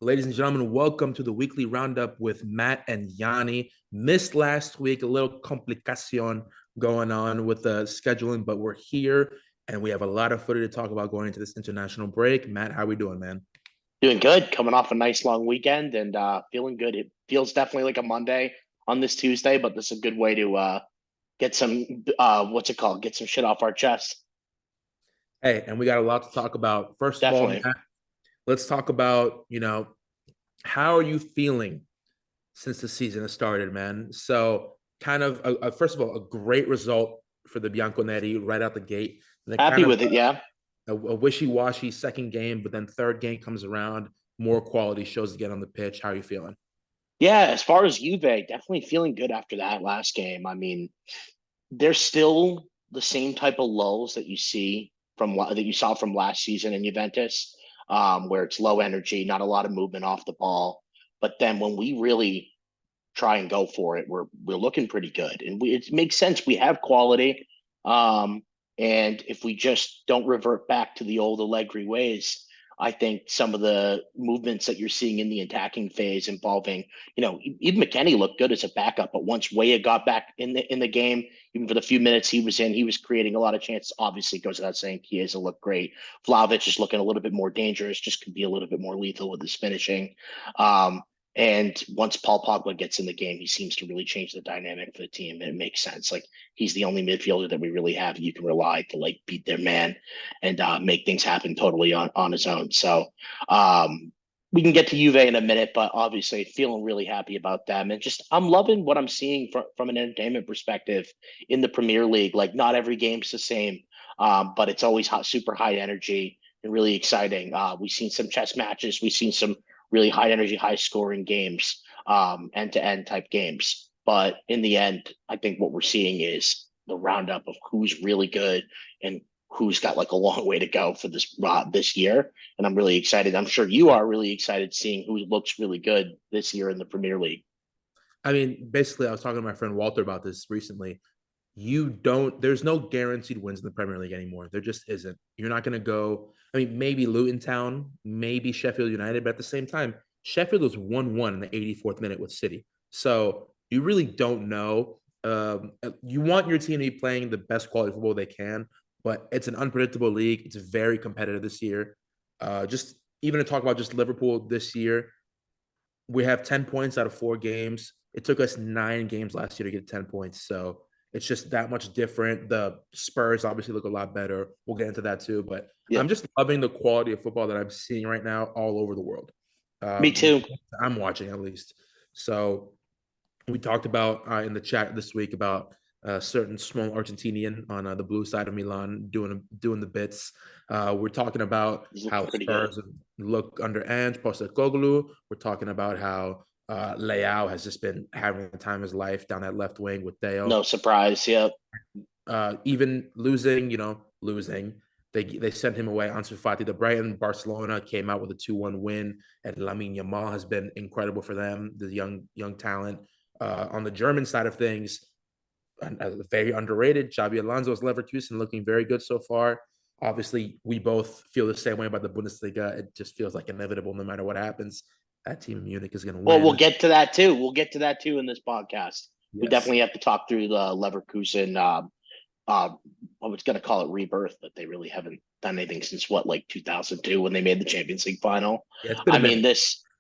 Ladies and gentlemen, welcome to the weekly roundup with Matt and Yanni. Missed last week, a little complicación going on with the scheduling, but we're here and we have a lot of footage to talk about going into this international break. Matt, how we doing, man? Doing good, coming off a nice long weekend and feeling good. It feels definitely like a Monday on this Tuesday, but this is a good way to get some what's it called? Get some shit off our chest. Hey, and we got a lot to talk about. First of all, Definitely. Matt, let's talk about, how are you feeling since the season has started, man? So, kind of, first of all, a great result for the Bianconeri right out the gate. And then Happy kind of with it, yeah. a wishy-washy second game, but then third game comes around, more quality shows again on the pitch. How are you feeling? Yeah, as far as Juve, definitely feeling good after that last game. I mean, there's still the same type of lulls that you saw from last season in Juventus, where it's low energy, not a lot of movement off the ball. But then when we really try and go for it, we're looking pretty good, and it makes sense. We have quality, um, and if we just don't revert back to the old Allegri ways, I think some of the movements that you're seeing in the attacking phase involving, even McKennie looked good as a backup, but once Weah got back in the game, even for the few minutes he was in, he was creating a lot of chances. Obviously, goes without saying, Chiesa looked great. Vlahovic is looking a little bit more dangerous, just could be a little bit more lethal with his finishing. Um, and once Paul Pogba gets in the game, he seems to really change the dynamic for the team. And it makes sense. Like he's the only midfielder that we really have you can rely to like beat their man and make things happen totally on his own. So we can get to Juve in a minute, but obviously feeling really happy about them. And just I'm loving what I'm seeing from an entertainment perspective in the Premier League. Like not every game's the same, but it's always hot, super high energy and really exciting. We've seen some chess matches. We've seen some really high energy, high scoring games, end to end type games. But in the end, I think what we're seeing is the roundup of who's really good and who's got like a long way to go for this year. And I'm really excited. I'm sure you are really excited seeing who looks really good this year in the Premier League. I mean, basically, I was talking to my friend Walter about this recently. There's no guaranteed wins in the Premier League anymore. There just isn't. You're not going to go, I mean, maybe Luton Town, maybe Sheffield United, but at the same time, Sheffield was 1-1 in the 84th minute with City. So you really don't know. You want your team to be playing the best quality football they can, but it's an unpredictable league. It's very competitive this year. Just even to talk about just Liverpool this year, we have 10 points out of 4 games. It took us 9 games last year to get 10 points. So it's just that much different. The Spurs obviously look a lot better. We'll get into that too. But Yeah, I'm just loving the quality of football that I'm seeing right now all over the world. me too. I'm watching at least. So we talked about in the chat this week about a certain small Argentinian on the blue side of Milan doing the bits. We're talking about He's looking how pretty good. Spurs look under Ange Postecoglou. We're talking about how Leao has just been having the time of his life down that left wing with Dale. No surprise. Yeah. Even losing. They sent him away. Ansu Fati to Brighton. Barcelona came out with a 2-1 win, and Lamine Yamal has been incredible for them. The young talent. On the German side of things, very underrated. Xabi Alonso's Leverkusen looking very good so far. Obviously, we both feel the same way about the Bundesliga. It just feels like inevitable no matter what happens. That team in Munich is going to Well, we'll win. get to that too. We'll get to that too in this podcast. We Yes. definitely have to talk through the Leverkusen uh, I was going to call it rebirth, but they really haven't done anything since what, like 2002 when they made the Champions League final. Yeah, it's been a I mean, minute.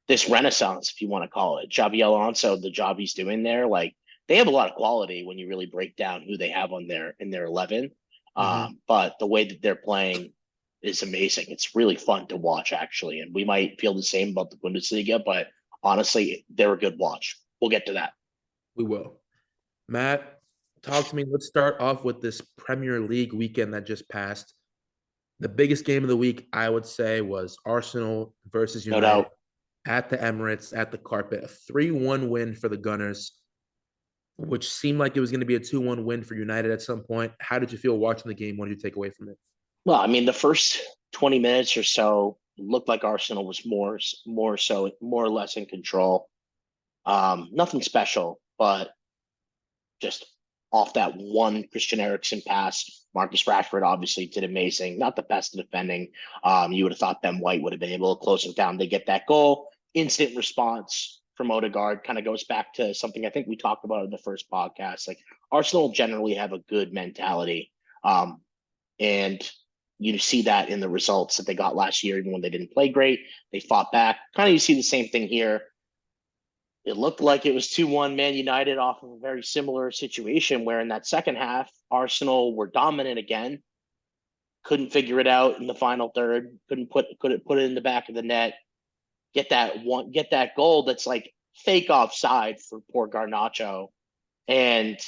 this renaissance, if you want to call it, Xabi Alonso, the job he's doing there, like they have a lot of quality when you really break down who they have on their in their 11. Mm-hmm. But the way that they're playing is amazing. It's really fun to watch, actually, and we might feel the same about the Bundesliga, but honestly, they're a good watch. We'll get to that. We will. Matt, talk to me. Let's start off with this Premier League weekend that just passed. The biggest game of the week, I would say, was Arsenal versus No United doubt. at the Emirates, at the carpet. A 3-1 win for the Gunners, which seemed like it was going to be a 2-1 win for United at some point. How did you feel watching the game? What did you take away from it? Well, I mean, the first 20 minutes or so looked like Arsenal was more or less in control. Nothing special, but just off that one Christian Eriksen pass, Marcus Rashford obviously did amazing. Not the best at defending. You would have thought Ben White would have been able to close him down. They get that goal. instant response from Odegaard kind of goes back to something I think we talked about in the first podcast. Like Arsenal generally have a good mentality. Um, and you see that in the results that they got last year, even when they didn't play great, they fought back. Kind of you see the same thing here. It looked like it was 2-1 Man United off of a very similar situation where in that second half, Arsenal were dominant again, couldn't figure it out in the final third, couldn't put it in the back of the net, get that goal that's like fake offside for poor Garnacho, and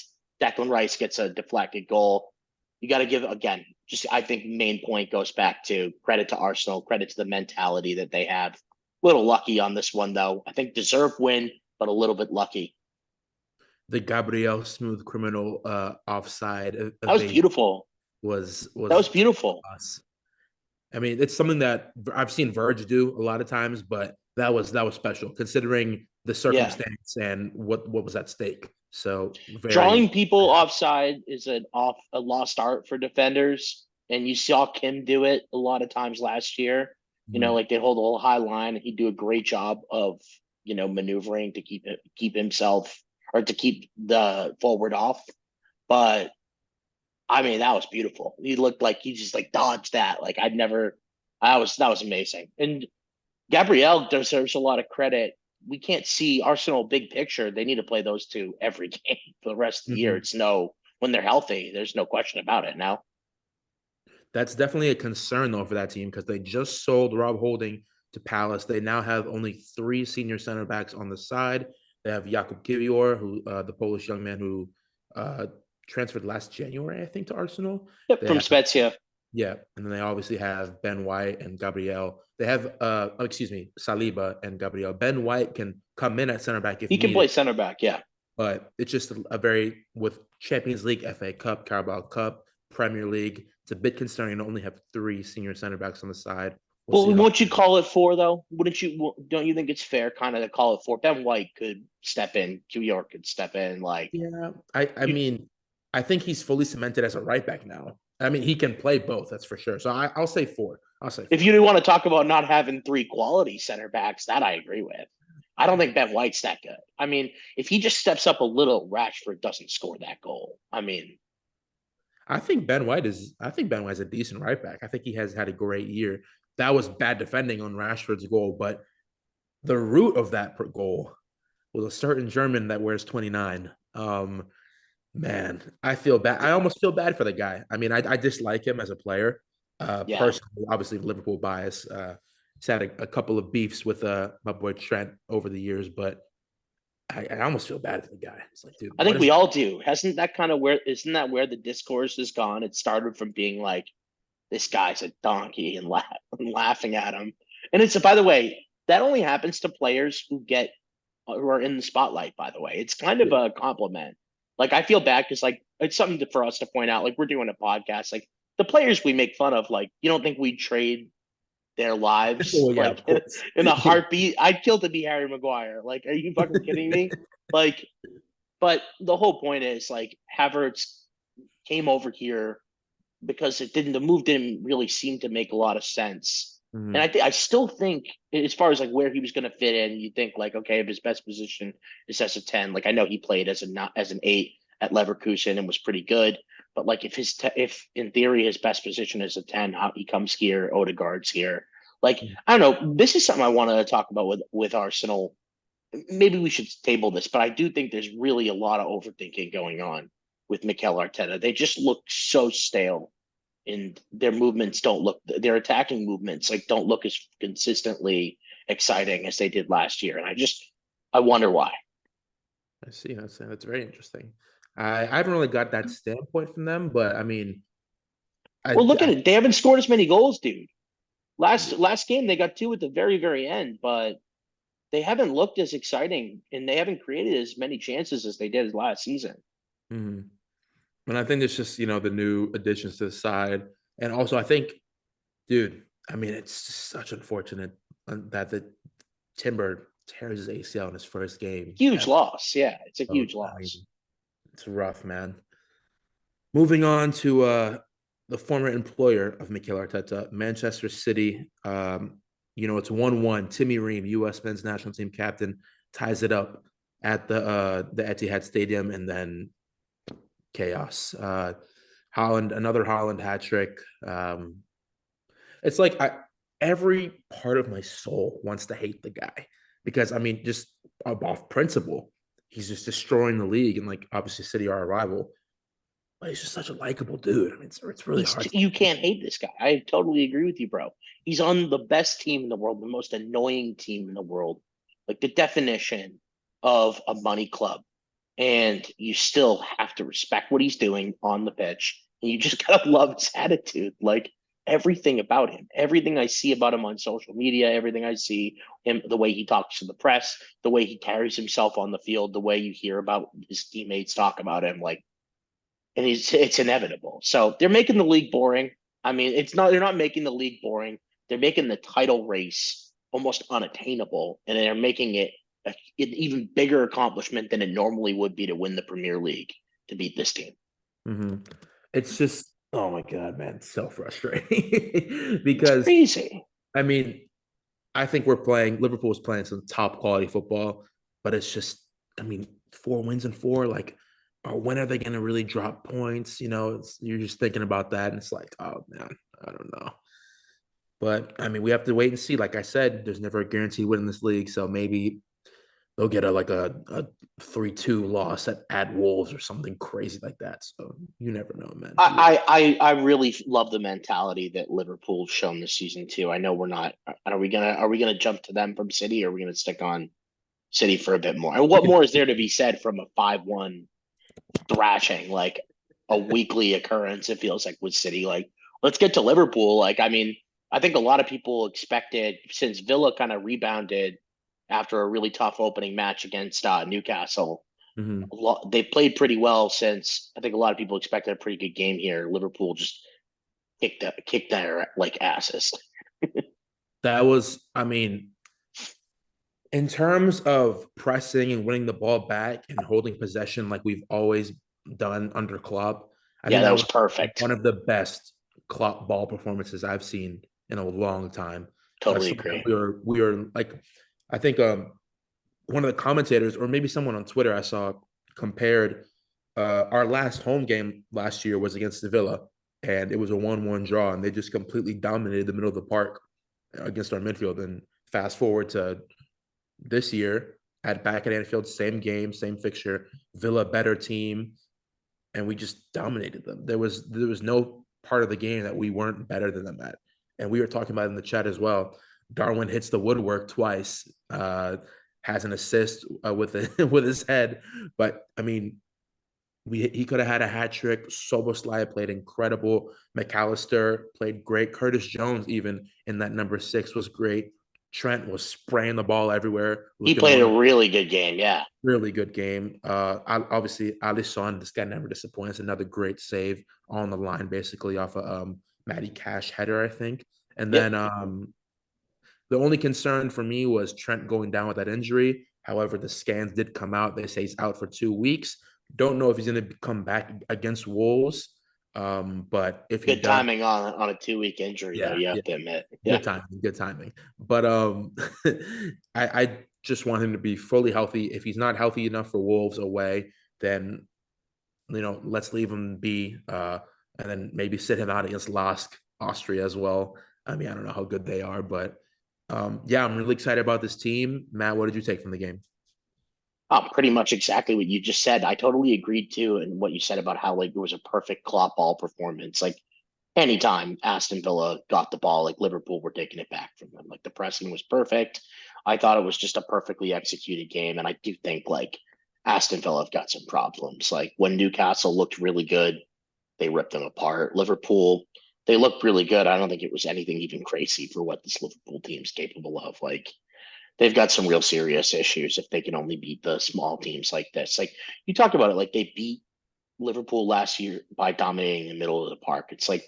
Declan Rice gets a deflected goal. You got to give again, just I think main point goes back to credit to Arsenal, credit to the mentality that they have. A little lucky on this one though. I think deserved win, but a little bit lucky. The Gabriel Smooth Criminal offside That was evasion beautiful. That was was beautiful. us. I mean, it's something that I've seen Verge do a lot of times, but that was special considering the Yeah. circumstance and what was at stake. So very Drawing people offside is a lost art for defenders. And you saw Kim do it a lot of times last year. You know, mm, like they hold a little high line and he'd do a great job of, maneuvering to keep himself or to keep the forward off. But I mean, that was beautiful. He looked like he just like dodged that. Like I'd never that was amazing. And Gabrielle deserves a lot of credit. We can't see Arsenal big picture. They need to play those two every game for the rest of the year. mhm. It's no when they're healthy. There's no question about it now. That's definitely a concern though for that team because they just sold Rob Holding to Palace. They now have only three senior center backs on the side. They have Jakub Kiwior, who the Polish young man who uh, transferred last January, I think, to Arsenal. Yep, They from have Spezia. Yeah, and then they obviously have Ben White and Gabriel. They have excuse me, Saliba and Gabriel. Ben White can come in at center back if He can play needed, center back. Yeah, but it's just a very with Champions League, FA Cup, Carabao Cup, Premier League. It's a bit concerning to only have three senior center backs on the side. We'll see well, how. won't you call it four though? Wouldn't you? Don't you think it's fair, kind of, to call it four? Ben White could step in. Q York could step in. Like Yeah, I you, mean, I think he's fully cemented as a right back now. I mean, he can play both, that's for sure. So I'll say four. I'll say if four. you want to talk about not having three quality center backs, that I agree with. I don't think Ben White's that good. I mean, if he just steps up a little, Rashford doesn't score that goal. I mean, I think Ben White's a decent right back. I think he has had a great year. That was bad defending on Rashford's goal, but the root of that goal was a certain German that wears 29. Man, I feel bad. I almost feel bad for the guy. I mean, I dislike him as a player. yeah, Personally, obviously Liverpool bias. He's had a couple of beefs with my boy Trent over the years, but I almost feel bad for the guy. It's like, dude, I what think is we all do. Hasn't that kind of where isn't that where the discourse has gone? It started from being like, this guy's a donkey and laughing at him. And it's by the way, that only happens to players who are in the spotlight, by the way. It's kind of yeah. a compliment. Like I feel bad because like it's something for us to point out. Like we're doing a podcast. Like the players we make fun of, like you don't think we'd trade their lives Well, yeah, like of course. in a heartbeat? I'd kill to be Harry Maguire. Like, are you fucking kidding me? Like, but the whole point is like Havertz came over here because the move didn't really seem to make a lot of sense. And Mhm. I still think as far as like where he was going to fit in, you think like, okay, if his best position is as a 10, like I know he played as a not as an 8 at Leverkusen and was pretty good, but like if in theory his best position is a 10, how he comes here, Odegaard's here. Like I don't know, this is something I wanted to talk about with Arsenal. Maybe we should table this, but I do think there's really a lot of overthinking going on with Mikel Arteta. They just look so stale, and their movements don't look their attacking movements like don't look as consistently exciting as they did last year. And I wonder why. I see. That's very interesting. I haven't really got that standpoint from them, but I mean, Well, look at I it. They haven't scored as many goals, dude. Last yeah. last game they got two at the very, very end, but they haven't looked as exciting and they haven't created as many chances as they did last season. Mhm. And I think it's just the new additions to the side, and also I think, dude, I mean, it's just such unfortunate that the Timber tears his ACL in his first game. Huge loss. Yeah, it's a So, huge I loss. mean, it's rough, man. Moving on to the former employer of Mikel Arteta, Manchester City. It's 1-1. Timmy Ream, U.S. men's national team captain, ties it up at the Etihad Stadium, and then chaos. Holland, another Holland hat trick. It's like every part of my soul wants to hate the guy because I mean, just off principle, he's just destroying the league, and like obviously City are a rival, but he's just such a likable dude. I mean, it's really hard. You can't hate this guy. I totally agree with you, bro. He's on the best team in the world, the most annoying team in the world, like the definition of a money club. And you still have to respect what he's doing on the pitch. And you just gotta love his attitude. Like everything about him, everything I see about him on social media, everything I see him, the way he talks to the press, the way he carries himself on the field, the way you hear about his teammates talk about him, like, and it's inevitable. So they're making the league boring. I mean, they're not making the league boring. They're making the title race almost unattainable, and they're making it an even bigger accomplishment than it normally would be to win the Premier League to beat this team. Mm-hmm. It's just, oh my god, man, it's so frustrating It's because crazy. I mean, I think Liverpool's playing some top quality football, but it's just, I mean, 4 wins and four, like, when are they going to really drop points? You're just thinking about that, and it's like, oh man, I don't know. But I mean, we have to wait and see. Like I said, there's never a guaranteed win in this league, so maybe they'll get a 3-2 loss at Wolves or something crazy like that. So you never know, man. I really love the mentality that Liverpool's shown this season too. I know we're not. Are we gonna jump to them from City, or are we gonna stick on City for a bit more? And We what can, more is there to be said from a 5-1 thrashing, like a weekly occurrence? It feels like with City. Like, let's get to Liverpool. Like, I mean, I think a lot of people expected, since Villa kind of rebounded after a really tough opening match against Newcastle. mhm. They played pretty well since. I think a lot of people expected a pretty good game here. Liverpool just kicked their like asses. That was, I mean, in terms of pressing and winning the ball back and holding possession like we've always done under Klopp, I Yeah, think that that was was perfect. one of the best Klopp ball performances I've seen in a long time. Totally Something that agree. we were like, I think one of the commentators or maybe someone on Twitter I saw compared our last home game last year was against the Villa, and it was a 1-1 draw, and they just completely dominated the middle of the park against our midfield. And fast forward to this year at back at Anfield, same game, same fixture, Villa better team, and we just dominated them. There was no part of the game that we weren't better than them at, and we were talking about it in the chat as well. Darwin hits the woodwork twice, has an assist with it with his head, but I mean, he could have had a hat trick. Soboslai played incredible. McAllister played great. Curtis Jones, even in that number 6, was great. Trent was spraying the ball everywhere, He looking played a wonderful. really good game. Yeah. Really good game. Obviously, Alisson, this guy never disappoints. Another great save on the line, basically off a Matty Cash header, I think. And Yep. then the only concern for me was Trent going down with that injury. However, the scans did come out. They say he's out for 2 weeks. Don't know if he's going to come back against Wolves. But if he Good does, timing on a 2 week injury though. yeah, You yeah, have to admit. Yeah. good timing, good timing. But I just want him to be fully healthy. If he's not healthy enough for Wolves away, then let's leave him be, and then maybe sit him out against Lask, Austria as well. I mean, I don't know how good they are, but yeah, I'm really excited about this team. Matt, what did you take from the game? Pretty much exactly what you just said. I totally agreed too, and what you said about how like it was a perfect Klopp ball performance. Like anytime Aston Villa got the ball, like Liverpool were taking it back from them. Like the pressing was perfect. I thought it was just a perfectly executed game, and I do think like Aston Villa have got some problems. Like when Newcastle looked really good, they ripped them apart. Liverpool, they looked really good. I don't think it was anything even crazy for what this Liverpool team's capable of. Like they've got some real serious issues if they can only beat the small teams like this. Like you talk about it, like they beat Liverpool last year by dominating the middle of the park. It's like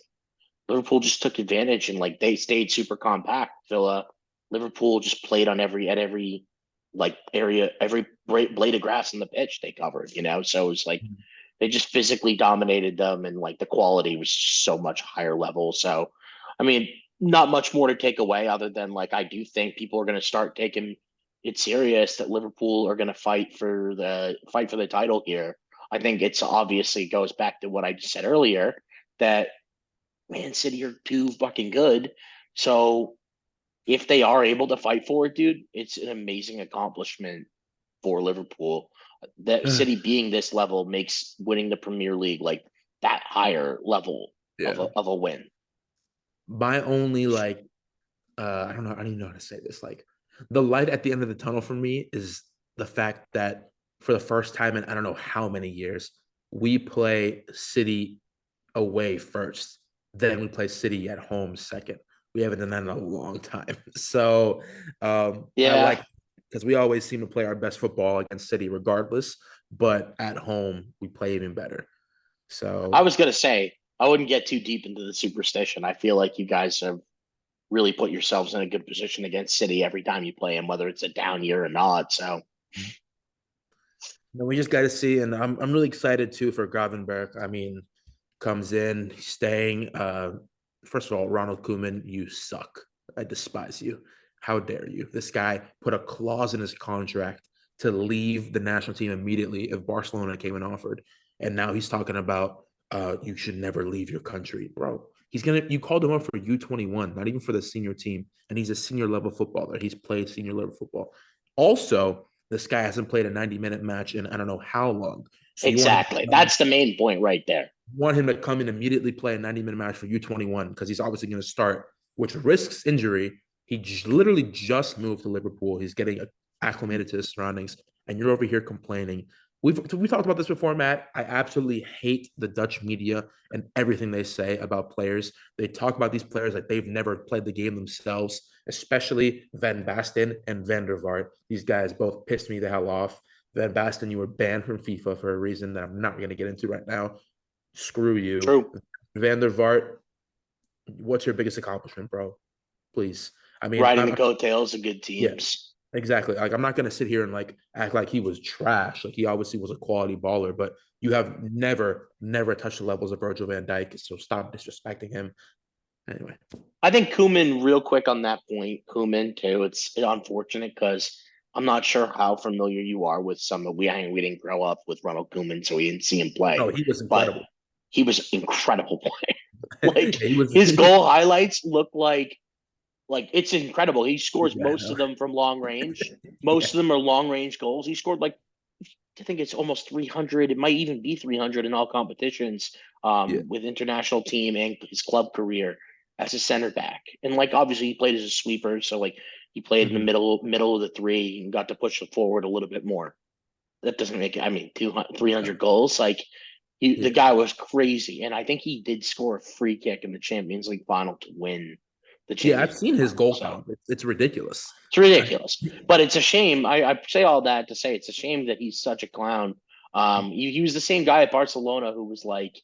Liverpool just took advantage and like they stayed super compact. Villa, Liverpool just played on every like area, every blade of grass in the pitch they covered, you know? So it was like they just physically dominated them and like the quality was just so much higher level. So, I mean, not much more to take away other than like I do think people are going to start taking it serious that Liverpool are going to fight for the title here. I think it's obviously goes back to what I just said earlier that Man City are too fucking good. So if they are able to fight for it, dude, it's an amazing accomplishment for Liverpool. That City being this level makes winning the Premier League like that higher level Yeah. of a win. My only like I don't even know how to say this. Like the light at the end of the tunnel for me is the fact that for the first time in I don't know how many years, we play City away first, then we play City at home second. We haven't done that in a long time. So I Yeah, like because we always seem to play our best football against City regardless, but at home we play even better. I So was gonna say I wouldn't get too deep into the superstition. I feel like you guys have really put yourselves in a good position against City every time you play them, whether it's a down year or not. So no, we just got to see, and I'm really excited too for Gravenberg. I mean, comes in, staying. First of all, Ronald Koeman, you suck. I despise you. How dare you? This guy put a clause in his contract to leave the national team immediately if Barcelona came and offered, and now he's talking about you should never leave your country, bro. He's gonna. You called him up for U21, not even for the senior team, and he's a senior level footballer. He's played senior level football. Also, this guy hasn't played a 90-minute match in I don't know how long. So you want him exactly, that's the main point right there. to come in immediately play a 90-minute match for U21 because he's obviously going to start, which risks injury. He literally just moved to Liverpool. He's getting acclimated to his surroundings, and you're over here complaining. We talked about this before, Matt. I absolutely hate the Dutch media and everything they say about players. They talk about these players like they've never played the game themselves, especially Van Basten and Van der Vaart. These guys both pissed me the hell off. Van Basten, you were banned from FIFA for a reason that I'm not going to get into right now. Screw you. True. Van der Vaart, what's your biggest accomplishment, bro? Please. I mean, Riding the coattails of good yeah, teams. exactly. Like, I'm not gonna sit here and like act like he was trash. Like he obviously was a quality baller, but you have never touched the levels of Virgil van Dijk. So stop disrespecting him. Anyway, I think Kuman, real quick on that point, Kuman too. It's unfortunate because I'm not sure how familiar you are with some of we didn't grow up with Ronald Koeman, so we didn't see him no, play, he was but incredible. he was incredible play. Yeah, Like he was. his goal highlights look like it's incredible. He scores Yeah, most of them from long range. Most yeah, of them are long range goals. He scored like I think it's almost 300. It might even be 300 in all competitions yeah. with international team and his club career as a center back. And like obviously he played as a sweeper, so like he played in the Mhm. middle of the three and got to push it forward a little bit more. That doesn't make it. I mean, 200, Yeah, 300 goals. Like the yeah. guy was crazy, and I think he did score a free kick in the Champions League final to win the Yeah, I've Champions League seen his final. goal So count. It's ridiculous. it's ridiculous. But it's a shame. I say all that to say it's a shame that he's such a clown. He was the same guy at Barcelona who was like,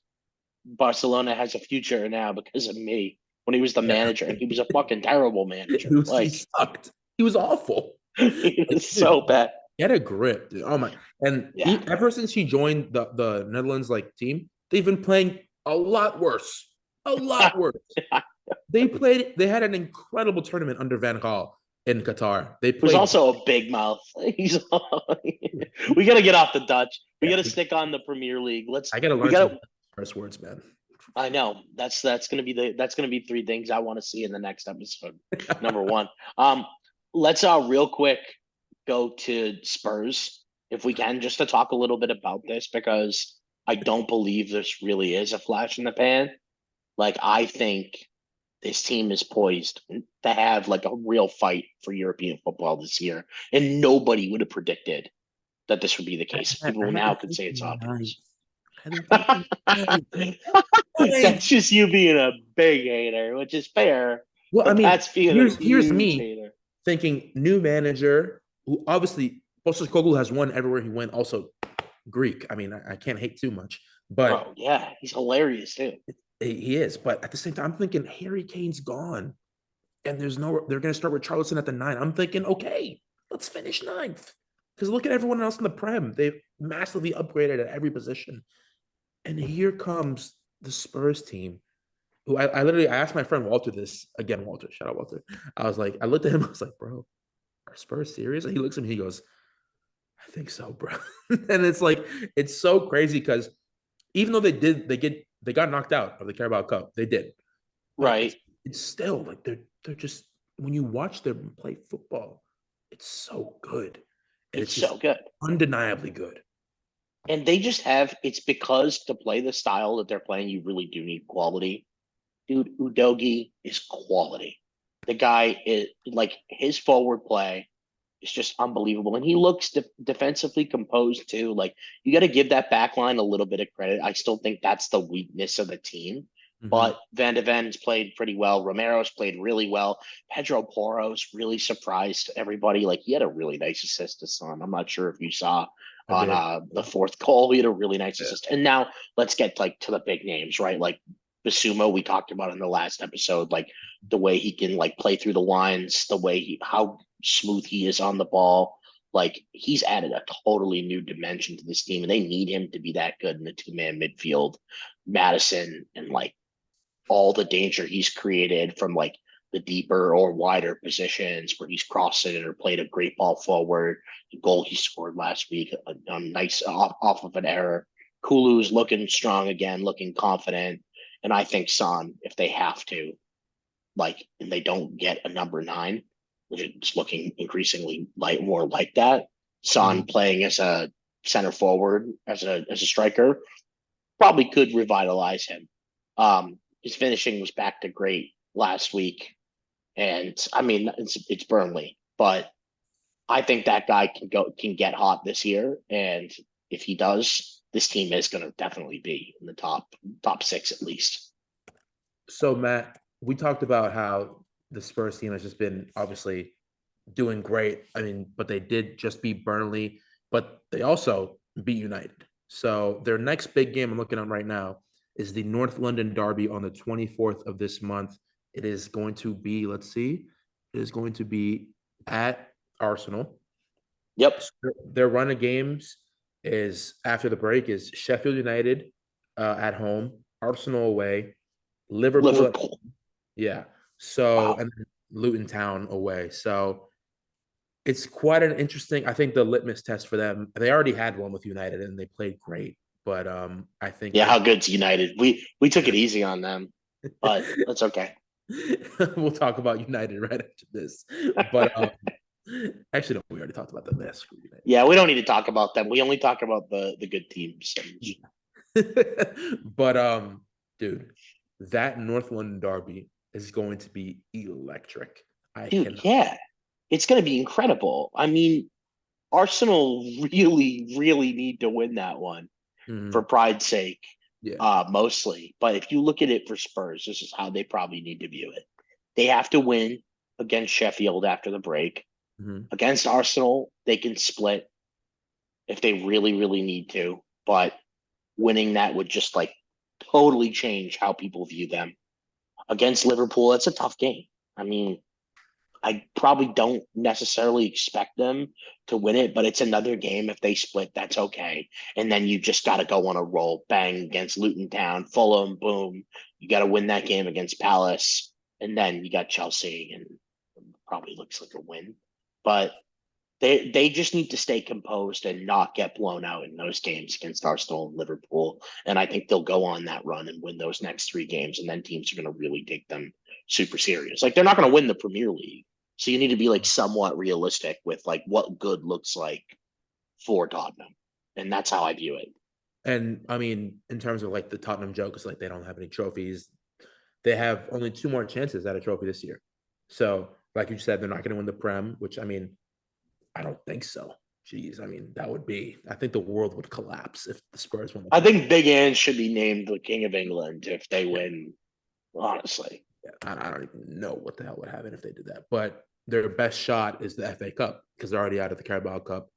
Barcelona has a future now because of me when he was the Yeah, manager, and he was a fucking terrible manager. he Like sucked. He was awful. he Like, was dude, so bad. he had a grip, dude. Oh my! And Yeah. ever since he joined the Netherlands like team, they've been playing a lot worse. A lot worse. They played. They had an incredible tournament under Van Gaal in Qatar. They Who's played. also a big mouth. He's we got to get off the Dutch. We Yeah, got to stick on the Premier League. I got to We learn got some to first words, man. I know that's gonna be that's gonna be three things I want to see in the next episode. Number one, let's real quick go to Spurs if we can, just to talk a little bit about this because I don't believe this really is a flash in the pan. Like I think this team is poised to have like a real fight for European football this year, and nobody would have predicted that this would be the case. I People had them now could say it's finishing ninth. obvious. I had them finishing ninth. That's Ninth. just you being a big hater, which is fair, Well, I but mean, that's being a here's huge me hater. thinking new manager who obviously Postecoglou has won everywhere he went. Also Greek. I mean, I can't hate too much, but Bro, yeah, he's hilarious too. he is. But at the same time, I'm thinking Harry Kane's gone, and there's no. They're going to start with Charleston at the 9. I'm thinking, okay, let's finish ninth. Because look at everyone else in the Prem. They've massively upgraded at every position. And here comes the Spurs team who I literally I asked my friend Walter this again. Walter, shout out Walter. I was like, I looked at him. I was like, bro, are Spurs serious? And he looks at me. He goes, I think so, bro. And it's like it's so crazy because even though they got knocked out of the Carabao Cup, they did, but Right. it's still like they're just when you watch them play football, it's so good, and It's it's just so good. undeniably good. And they just have it's because to play the style that they're playing, you really do need quality. Dude, Udogi is quality. The guy is like his forward play is just unbelievable. And he looks defensively composed too. Like you got to give that back line a little bit of credit. I still think that's the weakness of the team. Mm-hmm. But Van de Ven's played pretty well. Romero's played really well. Pedro Porro's really surprised everybody. Like he had a really nice assist to Son. I'm not sure if you saw I on did. the fourth goal. He had a really nice Yeah, assist. And now let's get like to the big names, right? Like Basumo, we talked about in the last episode, like the way he can like play through the lines, the way how smooth he is on the ball. Like he's added a totally new dimension to this team, and they need him to be that good in the two-man midfield. Madison and like all the danger he's created from like the deeper or wider positions where he's crossed it or played a great ball forward. The goal he scored last week, a nice off of an error. Kulu's looking strong again, looking confident. And I think Son, if they have to, like, and they don't get a number nine, which is looking increasingly like more like that. Son mm-hmm. playing as a center forward, as a striker, probably could revitalize him. His finishing was back to great last week, and I mean it's Burnley, but I think that guy can get hot this year, and if he does, this team is going to definitely be in the top six at least. So Matt, we talked about how the Spurs team has just been obviously doing great. I mean, but they did just beat Burnley, but they also beat United. So their next big game I'm looking at right now is the North London Derby on the 24th of this month. It is going to be, let's see, it is going to be at Arsenal. Yep, Their run of games is after the break is Sheffield United at home, Arsenal away, Liverpool at Liverpool. yeah. So Wow. and then Luton Town away. So it's quite an interesting. I think the litmus test for them. They already had one with United and they played great, but I think Yeah, how good's United? We took it easy on them, but I that's okay. we'll talk about United right after this. But actually, no, we already talked about them. Yeah, screw Yeah, we don't need to talk about them. We only talk about the good teams. United. But dude, that North London derby is going to be electric. I Dude, cannot. yeah, it's going to be incredible. I mean, Arsenal really, really need to win that one for Mhm. pride's sake, Yeah. mostly. But if you look at it for Spurs, this is how they probably need to view it. They have to win against Sheffield after the break. Mhm. Against Arsenal, they can split if they really, really need to. But winning that would just like totally change how people view them. Against Liverpool, it's a tough game. I mean, I probably don't necessarily expect them to win it, but it's another game. If they split, that's okay. And then you just got to go on a roll, bang against Luton Town, Fulham, boom. You got to win that game against Palace, and then you got Chelsea, and probably looks like a win. But they just need to stay composed and not get blown out in those games against Arsenal and Liverpool. And I think they'll go on that run and win those next three games, and then teams are going to really take them super serious. Like they're not going to win the Premier League, so you need to be like somewhat realistic with like what good looks like for Tottenham, and that's how I view it. And I mean, in terms of like the Tottenham joke, it's like they don't have any trophies. They have only two more chances at a trophy this year. So, like you said, they're not going to win the Prem, which I mean, I don't think so. Jeez, I mean, that would be, I think the world would collapse if the Spurs won the I Prem. think Big Ange should be named the King of England if they Yeah, win. Honestly, yeah. I don't even know what the hell would happen if they did that. But their best shot is the FA Cup because they're already out of the Carabao Cup.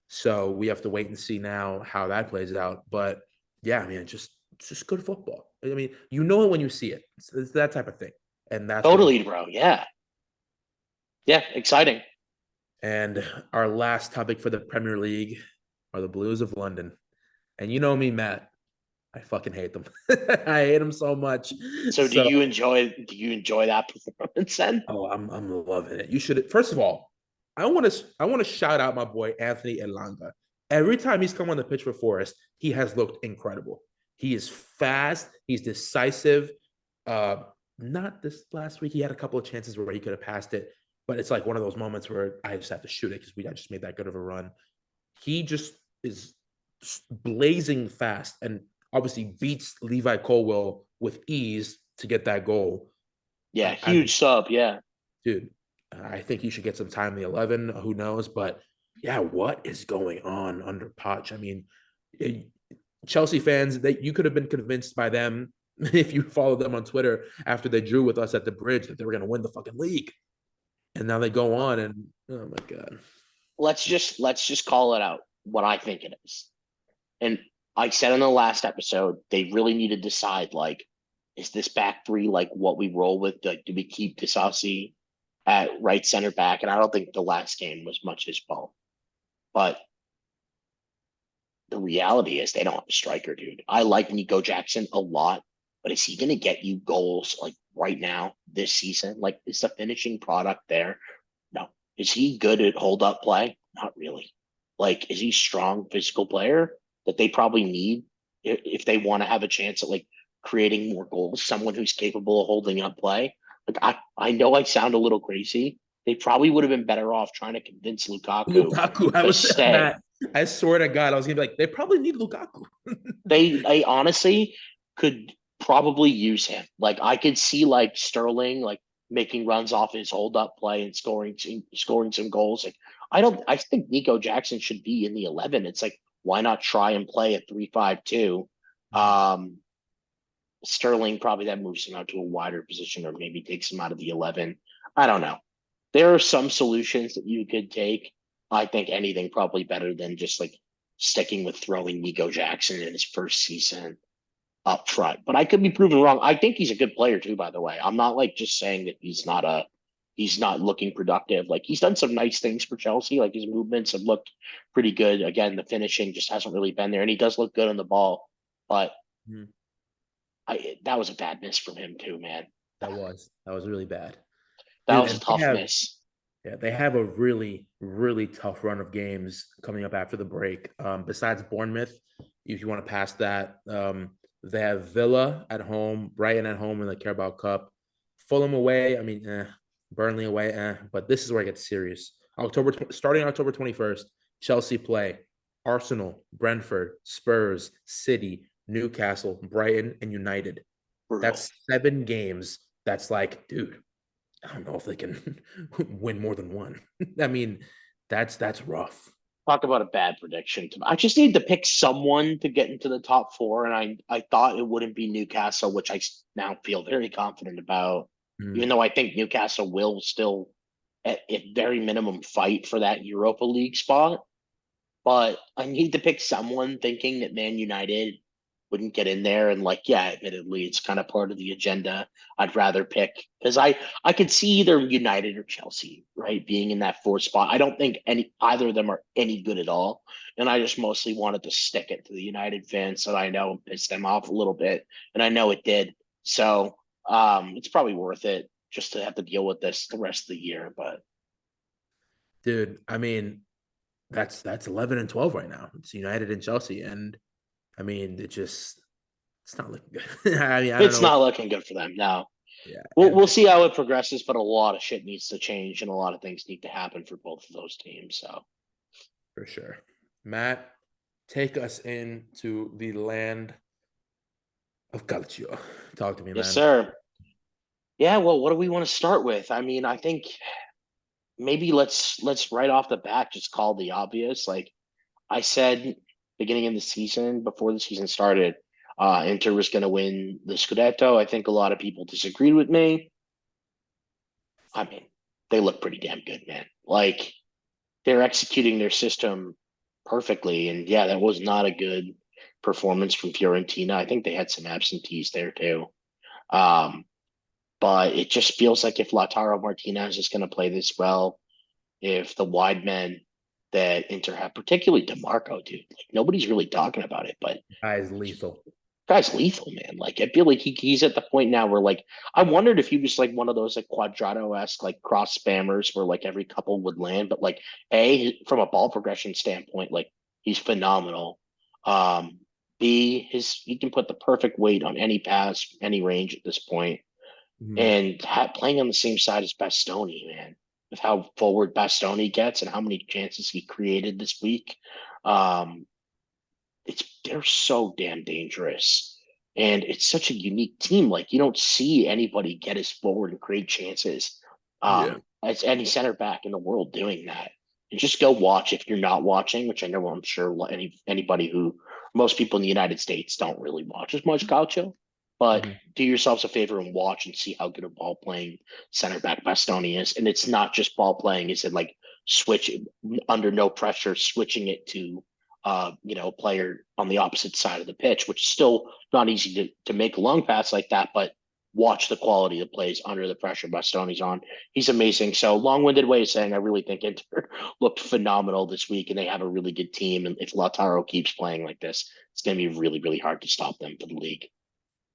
So we have to wait and see now how that plays out. But yeah, I mean, it's just good football. I mean, you know it when you see it. It's that type of thing, and that's what I'm. totally, bro. Yeah, yeah, exciting. And our last topic for the Premier League are the Blues of London. And you know me, Matt. I fucking hate them. I hate them so much. So So, do you enjoy that performance then? oh, I'm loving it. You should first of all, I want to shout out my boy Anthony Elanga. Every time he's come on the pitch for Forest, he has looked incredible. He is fast. He's decisive. Uh, Not this last week. He had a couple of chances where he could have passed it, but it's like one of those moments where I just have to shoot it because I just made that good of a run. He just is blazing fast and obviously beats Levi Colwell with ease to get that goal. Yeah, I mean, huge sub. Yeah. dude, I think you should get some time in the 11. Who knows? But yeah, what is going on under Poch? I mean, it, Chelsea fans, you could have been convinced by them if you followed them on Twitter after they drew with us at the bridge that they were going to win the fucking league. And now they go on and oh my god, Let's just call it out what I think it is. And I said in the last episode, they really need to decide like, is this back three like what we roll with? Like, do we keep Disasi at right center back? And I don't think the last game was much his fault. But the reality is they don't have a striker, dude. I like Nico Jackson a lot, but is he going to get you goals like right now this season? Like, is the finishing product there? No. Is he good at hold up play? Not really. Like, is he strong physical player that they probably need if they want to have a chance at like creating more goals? Someone who's capable of holding up play. Like, I know I sound a little crazy. They probably would have been better off trying to convince Lukaku Lukaku. I to was stay. Matt. I swear to God, I was gonna be like, they probably need Lukaku. They honestly could probably use him. Like I could see like Sterling like making runs off his hold up play and scoring some goals. Like I think Nico Jackson should be in the 11. It's like why not try and play a 3-5-2? Um Sterling probably that moves him out to a wider position or maybe takes him out of the 11. I don't know. There are some solutions that you could take. I think anything probably better than just like sticking with throwing Nico Jackson in his first season up front. But I could be proven wrong. I think he's a good player too, by the way. I'm not like just saying that he's not looking productive. Like he's done some nice things for Chelsea. Like his movements have looked pretty good. Again, the finishing just hasn't really been there. And he does look good on the ball. But Mhm. that was a bad miss from him too, man. That was really bad, That dude. was a And they tough have miss. yeah, they have a really really tough run of games coming up after the break. Besides Bournemouth, if you want to pass that, they have Villa at home, Brighton at home in the Carabao Cup, Fulham away. I mean, Burnley away, but this is where it gets serious. Starting October 21st, Chelsea play Arsenal, Brentford, Spurs, City, Newcastle, Brighton, and United. Brutal. That's 7 games. That's like, dude, I don't know if they can win more than one. I mean, that's rough. Talk about a bad prediction. I just need to pick someone to get into the top four, and I thought it wouldn't be Newcastle, which now feel very confident about. Even Mm. though I think Newcastle will still, at very minimum, fight for that Europa League spot. But I need to pick someone thinking that Man United wouldn't get in there. And like, yeah, admittedly, it's kind of part of the agenda. I'd rather pick because I could see either United or Chelsea, right, being in that fourth spot. I don't think either of them are any good at all. And I just mostly wanted to stick it to the United fans so I know piss them off a little bit. And I know it did. So it's probably worth it just to have to deal with this the rest of the year. But Dude, I mean, that's 11 and 12 right now. It's United and Chelsea. And I mean, it's not looking good. I mean, I don't it's know. not looking good for them now. Yeah, We'll see how it progresses, but a lot of shit needs to change and a lot of things need to happen for both of those teams. So for sure. Matt, take us into the land of Calcio. Talk to me, yes, man. sir. Yeah, well, what do we want to start with? I mean, I think maybe let's right off the bat just call the obvious. Like I said beginning of the season, before the season started, Inter was gonna win the Scudetto. I think a lot of people disagreed with me. I mean, they look pretty damn good, man. Like they're executing their system perfectly. And yeah, that was not a good performance from Fiorentina. I think they had some absentees there too. Um, but it just feels like if Lautaro Martinez is going to play this well, if the wide men that Inter have, particularly DeMarco, dude, like nobody's really talking about it, but Guy is lethal. guy's lethal, man. Like I feel like he's at the point now where like I wondered if he was like one of those like Quadrado-esque like cross spammers where like every couple would land, but like from a ball progression standpoint, like he's phenomenal. Um, B his he can put the perfect weight on any pass, any range at this point, Mhm. and playing on the same side as Bastoni, man, with how forward Bastoni gets and how many chances he created this week. Um, they're so damn dangerous. And it's such a unique team. Like you don't see anybody get as forward and create chances Yeah. as any center back in the world doing that. And just go watch if you're not watching, which I know I'm sure anybody who most people in the United States don't really watch as much Calcio. But Mhm. do yourselves a favor and watch and see how good a ball playing center back Bastoni is. And it's not just ball playing; is it like switch under no pressure, switching it to player on the opposite side of the pitch, which is still not easy to make a long pass like that, but watch the quality of plays under the pressure Bastoni's on. He's amazing. So long-winded way of saying I really think Inter looked phenomenal this week and they have a really good team. And if Lautaro keeps playing like this, it's going to be really, really hard to stop them for the league.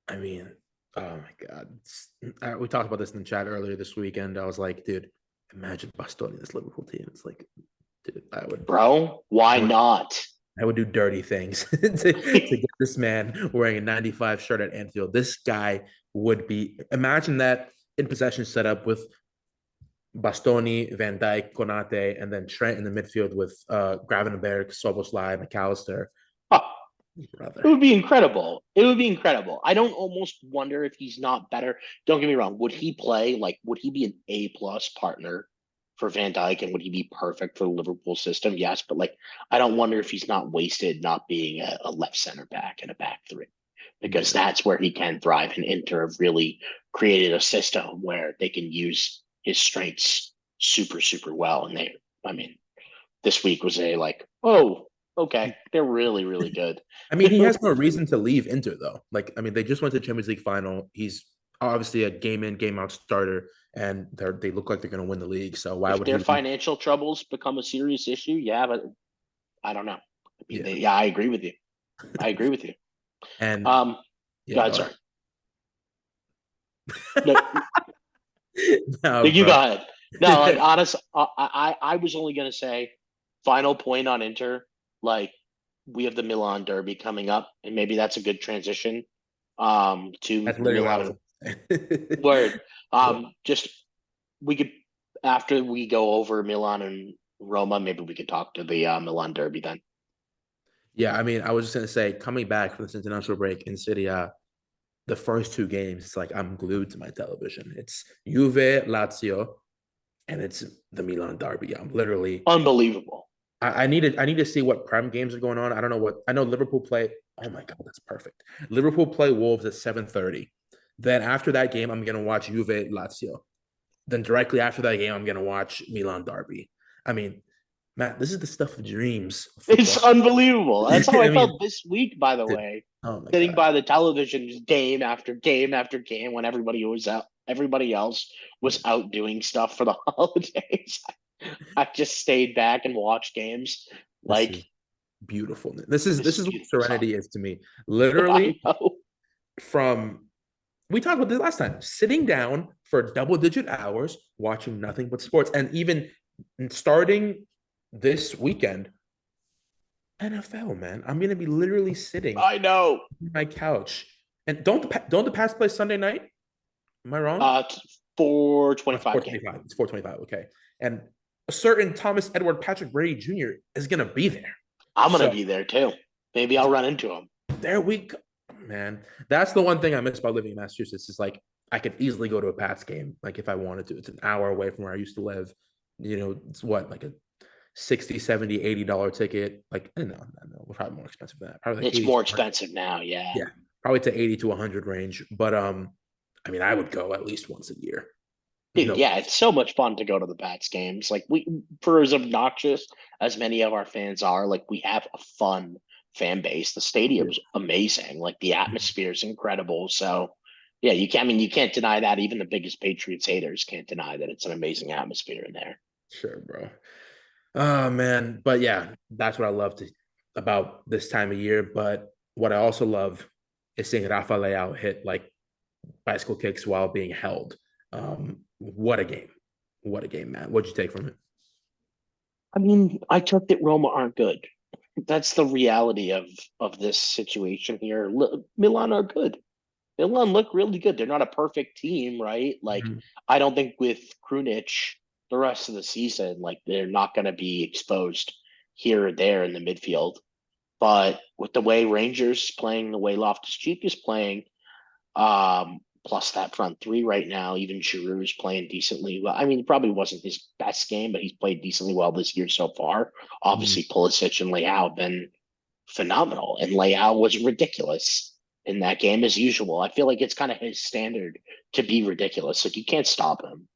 I mean, oh my God. We talked about this in the chat earlier this weekend. I was like, dude, imagine Bastoni this Liverpool team. It's like, dude, Bro, why I would, not? I would do dirty things to get this man wearing a 95 shirt at Anfield. This guy would be, imagine that in possession setup with Bastoni, Van Dijk, Konate, and then Trent in the midfield with Gravenberg, Soboslai, McAllister. It Brother. would be incredible. It would be incredible. I don't almost wonder if he's not better. Don't get me wrong. Would he play like? Would he be an A plus partner for Van Dijk, and would he be perfect for the Liverpool system? Yes, but like, I don't wonder if he's not wasted not being a left center back and a back three, because Yeah. that's where he can thrive. And Inter have really created a system where they can use his strengths super super well. And I mean, this week was a like, oh, okay, they're really really good. I mean, he has no reason to leave Inter though. Like, I mean, they just went to Champions League final. He's obviously a game in, game out starter, and they look like they're going to win the league. So why If would he their leave? financial troubles become a serious issue, yeah, but I don't know. I mean, Yeah, yeah, I agree with you. I agree with you. and Um, yeah, go ahead, go sorry. ahead. No, No, you go bro. ahead. No, like honest, I was only gonna say, final point on Inter. Like we have the Milan Derby coming up, and maybe that's a good transition. To That's the literally what I was Milan going to say. word. Yeah. Just we could after we go over Milan and Roma, maybe we could talk to the Milan Derby then. Yeah, I mean, I was just going to say, coming back from this international break in City, the first two games, it's like I'm glued to my television. It's Juve, Lazio, and it's the Milan derby. I'm literally Unbelievable. I need to see what prem games are going on. I don't know what I know Liverpool play. Oh my god, that's perfect. Liverpool play Wolves at 7:30. Then after that game, I'm gonna watch Juve Lazio. Then directly after that game, I'm gonna watch Milan derby. I mean, Matt, this is the stuff of dreams of It's football. unbelievable. That's how I I mean, felt this week, by the dude, way. oh my Sitting god. by the television just game after game after game when everybody else was Yeah, out doing stuff for the holidays. I just stayed back and watched games. this Like is beautiful. This this is is what beautiful stuff. serenity is to me. I Literally know. from we talked about this last time, sitting down for double digit hours, watching nothing but sports. And even starting this weekend, NFL, man, I'm going to be literally sitting I know. on my couch. And don't the Pats play Sunday night? Am I wrong? Uh, four Oh, it's twenty-five game. 425. It's 425. Okay. And a certain Thomas Edward Patrick Brady Jr. is going to be there. I'm gonna So be there too. Maybe I'll run into him. there we go, man. That's the one thing I miss about living in Massachusetts is like I could easily go to a Pats game, like if I wanted to. It's an hour away from where I used to live. You know, it's what, like a 60, 70, $80 ticket. Like, no, probably more expensive than that. Probably like It's 80 to more 100. expensive now. Yeah. Yeah, probably to 80 to 100 range. But I mean, I would go at least once a year. Dude, No yeah, question. it's so much fun to go to the Pats games. Like for as obnoxious as many of our fans are, like we have a fun fan base. The Yeah, stadium's amazing. Like the atmosphere is incredible. So, yeah, you can't. I mean, you can't deny that. Even the biggest Patriots haters can't deny that it's an amazing atmosphere in there. sure, bro. Oh man, but yeah, that's what I love about this time of year. But what I also love is seeing Rafa Leao hit like bicycle kicks while being held. What a game. What a game, man. What'd you take from it? I mean, I took that Roma aren't good. That's the reality of this situation here. Milan are good. Milan look really good. They're not a perfect team, right? Like, Mhm. I don't think with Krunic the rest of the season, like they're not going to be exposed here or there in the midfield. But with the way Rangers playing, the way Loftus Cheek is playing, plus that front three right now, even Giroud is playing decently well. I mean, it probably wasn't his best game, but he's played decently well this year so far. Mhm. Obviously, Pulisic and Leao have been phenomenal, and Leao was ridiculous in that game as usual. I feel like it's kind of his standard to be ridiculous. Like you can't stop him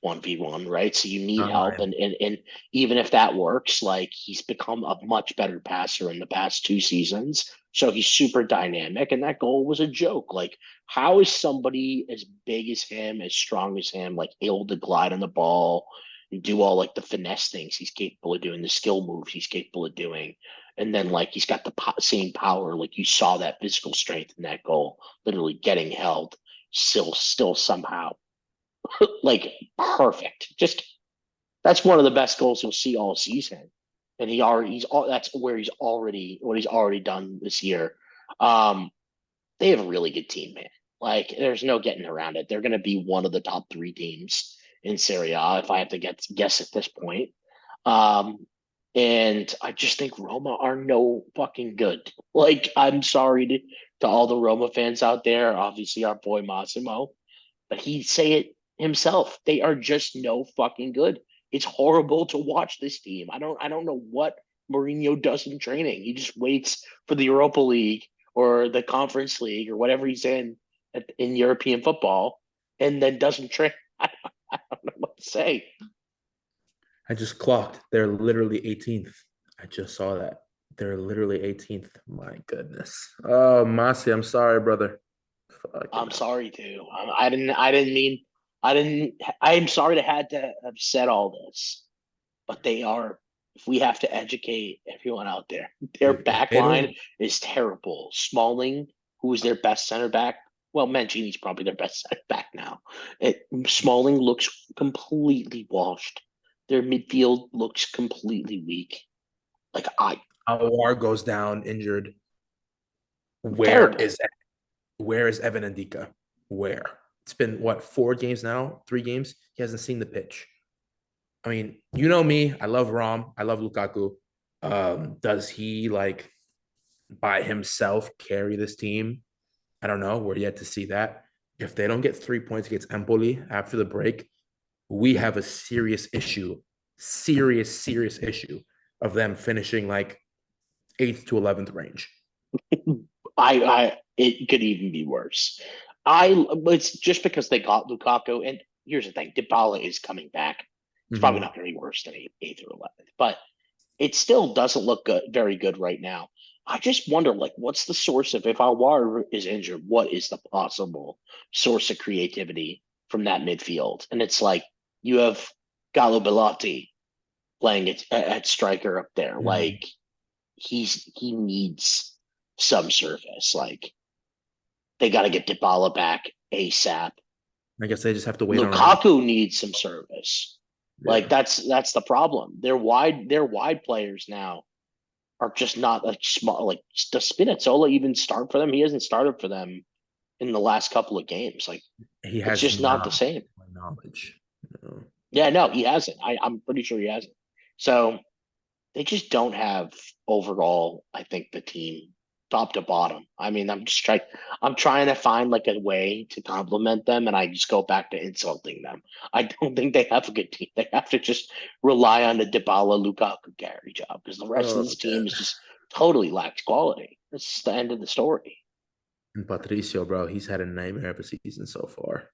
1v1, right? So you need Not help, mine. and even if that works, like he's become a much better passer in the past 2 seasons. So he's super dynamic, and that goal was a joke. Like, how is somebody as big as him, as strong as him, like able to glide on the ball and do all like the finesse things he's capable of doing, the skill moves he's capable of doing, and then like he's got the same power. Like you saw that physical strength in that goal, literally getting held, still somehow like perfect. Just that's one of the best goals you'll see all season. And he's all that's where he's already what he's already done this year. Um, they have a really good team, man. Like there's no getting around it. They're going to be one of the top three teams in Serie A if I have to guess at this point. Um, and I just think Roma are no fucking good. Like I'm sorry to all the Roma fans out there. Obviously, our boy Massimo, but he say it himself. They are just no fucking good. It's horrible to watch this team. I don't know what Mourinho does in training. He just waits for the Europa League or the Conference League or whatever he's in European football, and then doesn't train. I don't know what to say. I just clocked. They're literally 18th. I just saw that. They're literally 18th. My goodness. Oh, Masi, I'm sorry, brother. Fucking I'm hell. sorry too. I didn't mean. I didn't. I'm sorry to had to have said all this, but they are. If we have to educate everyone out there, their Dude, if back they line don't, is terrible. Smalling, who is their best center back, well, Mancini's probably their best center back now. Smalling looks completely washed. Their midfield looks completely weak. Like I Awar goes down injured. Where terrible. is where is Evan Ndika? Where? It's been what, 4 games now? 3 games? He hasn't seen the pitch. I mean, you know me. I love Rom. I love Lukaku. Does he like by himself carry this team? I don't know. We're yet to see that. If they don't get 3 points against Empoli after the break, we have a serious issue of them finishing like 8th to 11th range. It could even be worse. It's just because they got Lukaku, and here's the thing: Dybala is coming back. It's probably Mm-hmm. not going to be worse than eighth or 11th, but it still doesn't look good, very good right now. I just wonder, like, what's the source of if Alwar is injured? What is the possible source of creativity from that midfield? And it's like you have Gallo Bellotti playing at striker up there. Mm-hmm. Like he needs some service. Like they got to get Dybala back ASAP. I guess they just have to wait on Rom. Lukaku needs some service. Like Yeah. that's the problem. They're wide players now are just not like small. Like does Spinazzola even start for them? He hasn't started for them in the last couple of games. Like He it's has just not the not, same. to my knowledge. No. Yeah, no, he hasn't. I'm pretty sure he hasn't. So they just don't have overall, I think, the team top to bottom. I mean, I'm trying to find like a way to compliment them, and I just go back to insulting them. I don't think they have a good team. They have to just rely on the Dybala Lukaku carry job because the rest of Oh, this team is man. just totally lacks quality. That's the end of the story. And Patricio, bro, he's had a nightmare of a season so far.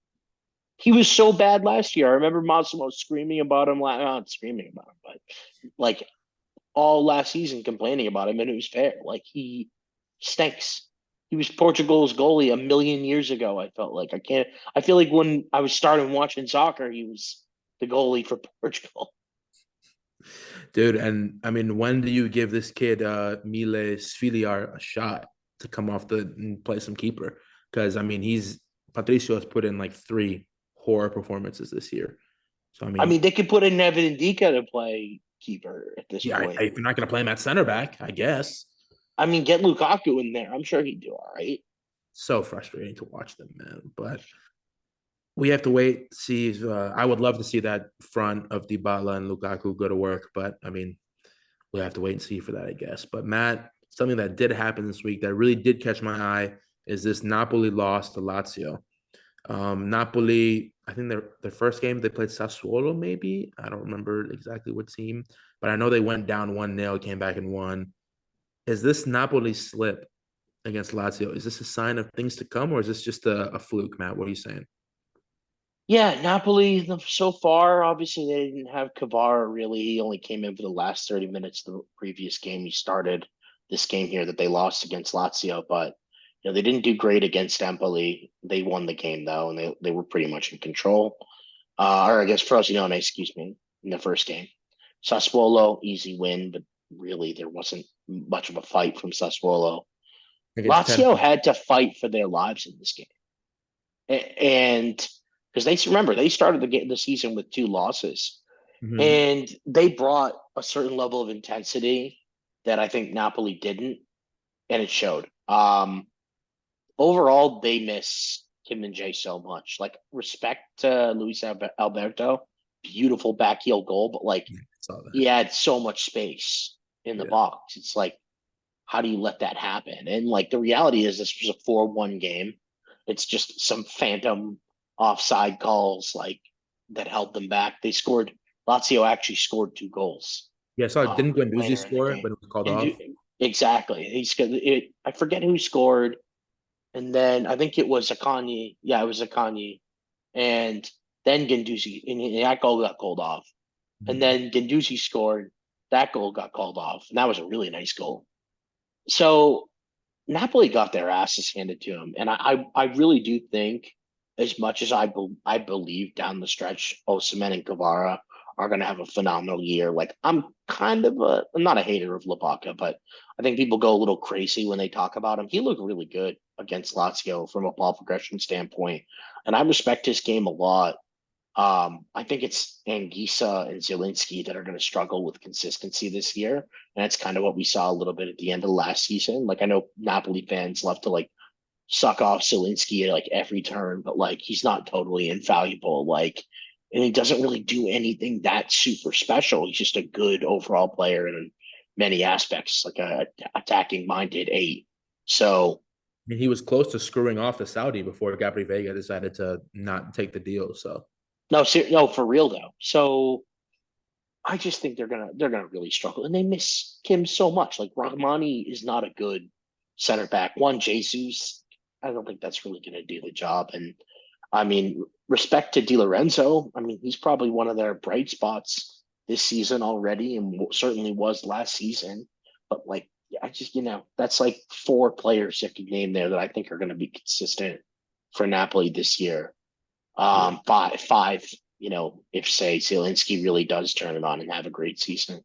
He was so bad last year. I remember Massimo screaming about him, not screaming about him, but like all last season complaining about him, and it was fair. Like he stinks. He was Portugal's goalie a million years ago. I felt like I can't. I feel like when I was starting watching soccer, he was the goalie for Portugal. Dude, and I mean, when do you give this kid Mile Sviliar a shot to come off the and play some keeper because I mean he's Patricio has put in like three horror performances this year. So I I mean, mean, they could put in Nevin Ndika to play keeper at this yeah, point. if you're not going to play him at center back, I guess. I mean, get Lukaku in there. I'm sure he'd do all right. So frustrating to watch them, man. But we have to wait. See, I would love to see that front of Dybala and Lukaku go to work, but I mean, we have to wait and see for that, I guess. But Matt, something that did happen this week that really did catch my eye is this Napoli loss to Lazio. Napoli, I think their first game they played Sassuolo, maybe. I don't remember exactly what team, but I know they went down 1-0, came back and won. Is this Napoli slip against Lazio? Is this a sign of things to come, or is this just a fluke, Matt? What are you saying? Yeah, Napoli so far, obviously they didn't have Kvara really. He only came in for the last 30 minutes of the previous game. He started this game here that they lost against Lazio, but they didn't do great against Empoli. They won the game though, and they were pretty much in control. Or I guess Frosinone, excuse me, in the first game. Sassuolo, easy win, but really there wasn't much of a fight from Sassuolo. Against 10. Lazio had to fight for their lives in this game. And because they remember they started the season with 2 losses, Mm-hmm. and they brought a certain level of intensity that I think Napoli didn't, and it showed. Overall, they miss Kim and Jay so much. Like respect to Luis Alberto, beautiful back heel goal, but like Yeah, I saw that. he had so much space in the Yeah. box. It's like, how do you let that happen? And like the reality is, this was a 4-1 game. It's just some phantom offside calls like that held them back. They scored. Lazio actually scored 2 goals Yeah, so didn't Guendouzi later in the score it, game. but it was called And off? exactly, he's it. I forget who scored, and then I think it was Akanji. Yeah, it was Akanji, and then Guendouzi, and that goal got called off. And Mhm. then Guendouzi scored. That goal got called off, and that was a really nice goal. So Napoli got their asses handed to them, and I really do think, as much as I believe down the stretch, Osimhen and Guevara are going to have a phenomenal year. Like I'm not a hater of Lubaka, but I think people go a little crazy when they talk about him. He looked really good against Lazio from a ball progression standpoint, and I respect his game a lot. I think it's Anguissa and Zielinski that are going to struggle with consistency this year. And that's kind of what we saw a little bit at the end of last season. Like I know Napoli fans love to like suck off Zielinski at like every turn, but like he's not totally infallible. Like, and he doesn't really do anything that super special. He's just a good overall player in many aspects, like a attacking minded eight. So I mean, he was close to screwing off the Saudi before Gabri Vega decided to not take the deal. So no, for real though. So I just think they're gonna really struggle, and they miss Kim so much. Like Rahmani is not a good center back. One Jesus, I don't think that's really gonna do the job. And I mean, respect to Di Lorenzo. I mean, he's probably one of their bright spots this season already, and certainly was last season. But like, I just that's like 4 players you could name there that I think are going to be consistent for Napoli this year. yeah, Five, if say Zielinski really does turn it on and have a great season.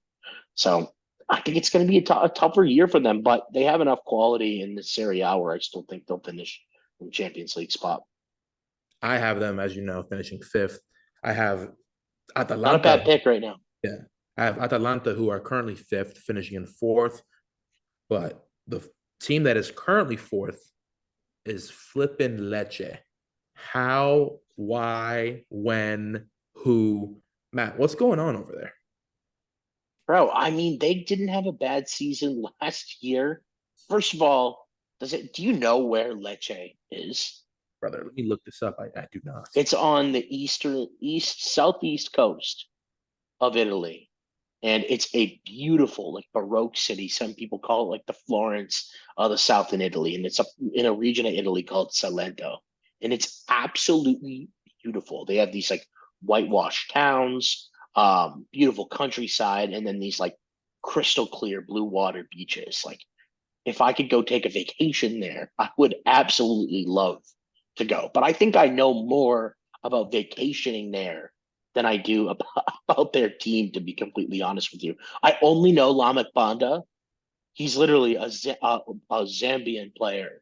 So I think it's going to be a tougher year for them, but they have enough quality in the Serie A where I still think they'll finish in the Champions League spot. I have them, as you know, finishing fifth. I have Not a Atalanta. bad pick right now. Yeah, I have Atalanta, who are currently fifth, finishing in fourth. But the team that is currently fourth is flipping Lecce. How, why, when, who? Matt, what's going on over there? Bro, I mean, they didn't have a bad season last year. First of all, do you know where Lecce is? Brother, let me look this up. I do not. It's on the southeast coast of Italy. And it's a beautiful, like Baroque city. Some people call it like the Florence of the South in Italy. And it's up in a region of Italy called Salento. And it's absolutely beautiful. They have these like whitewashed towns, beautiful countryside, and then these like crystal clear blue water beaches. Like if I could go take a vacation there, I would absolutely love to go. But I think I know more about vacationing there than I do about their team, to be completely honest with you. I only know Lamek Banda, He's literally a Zambian player.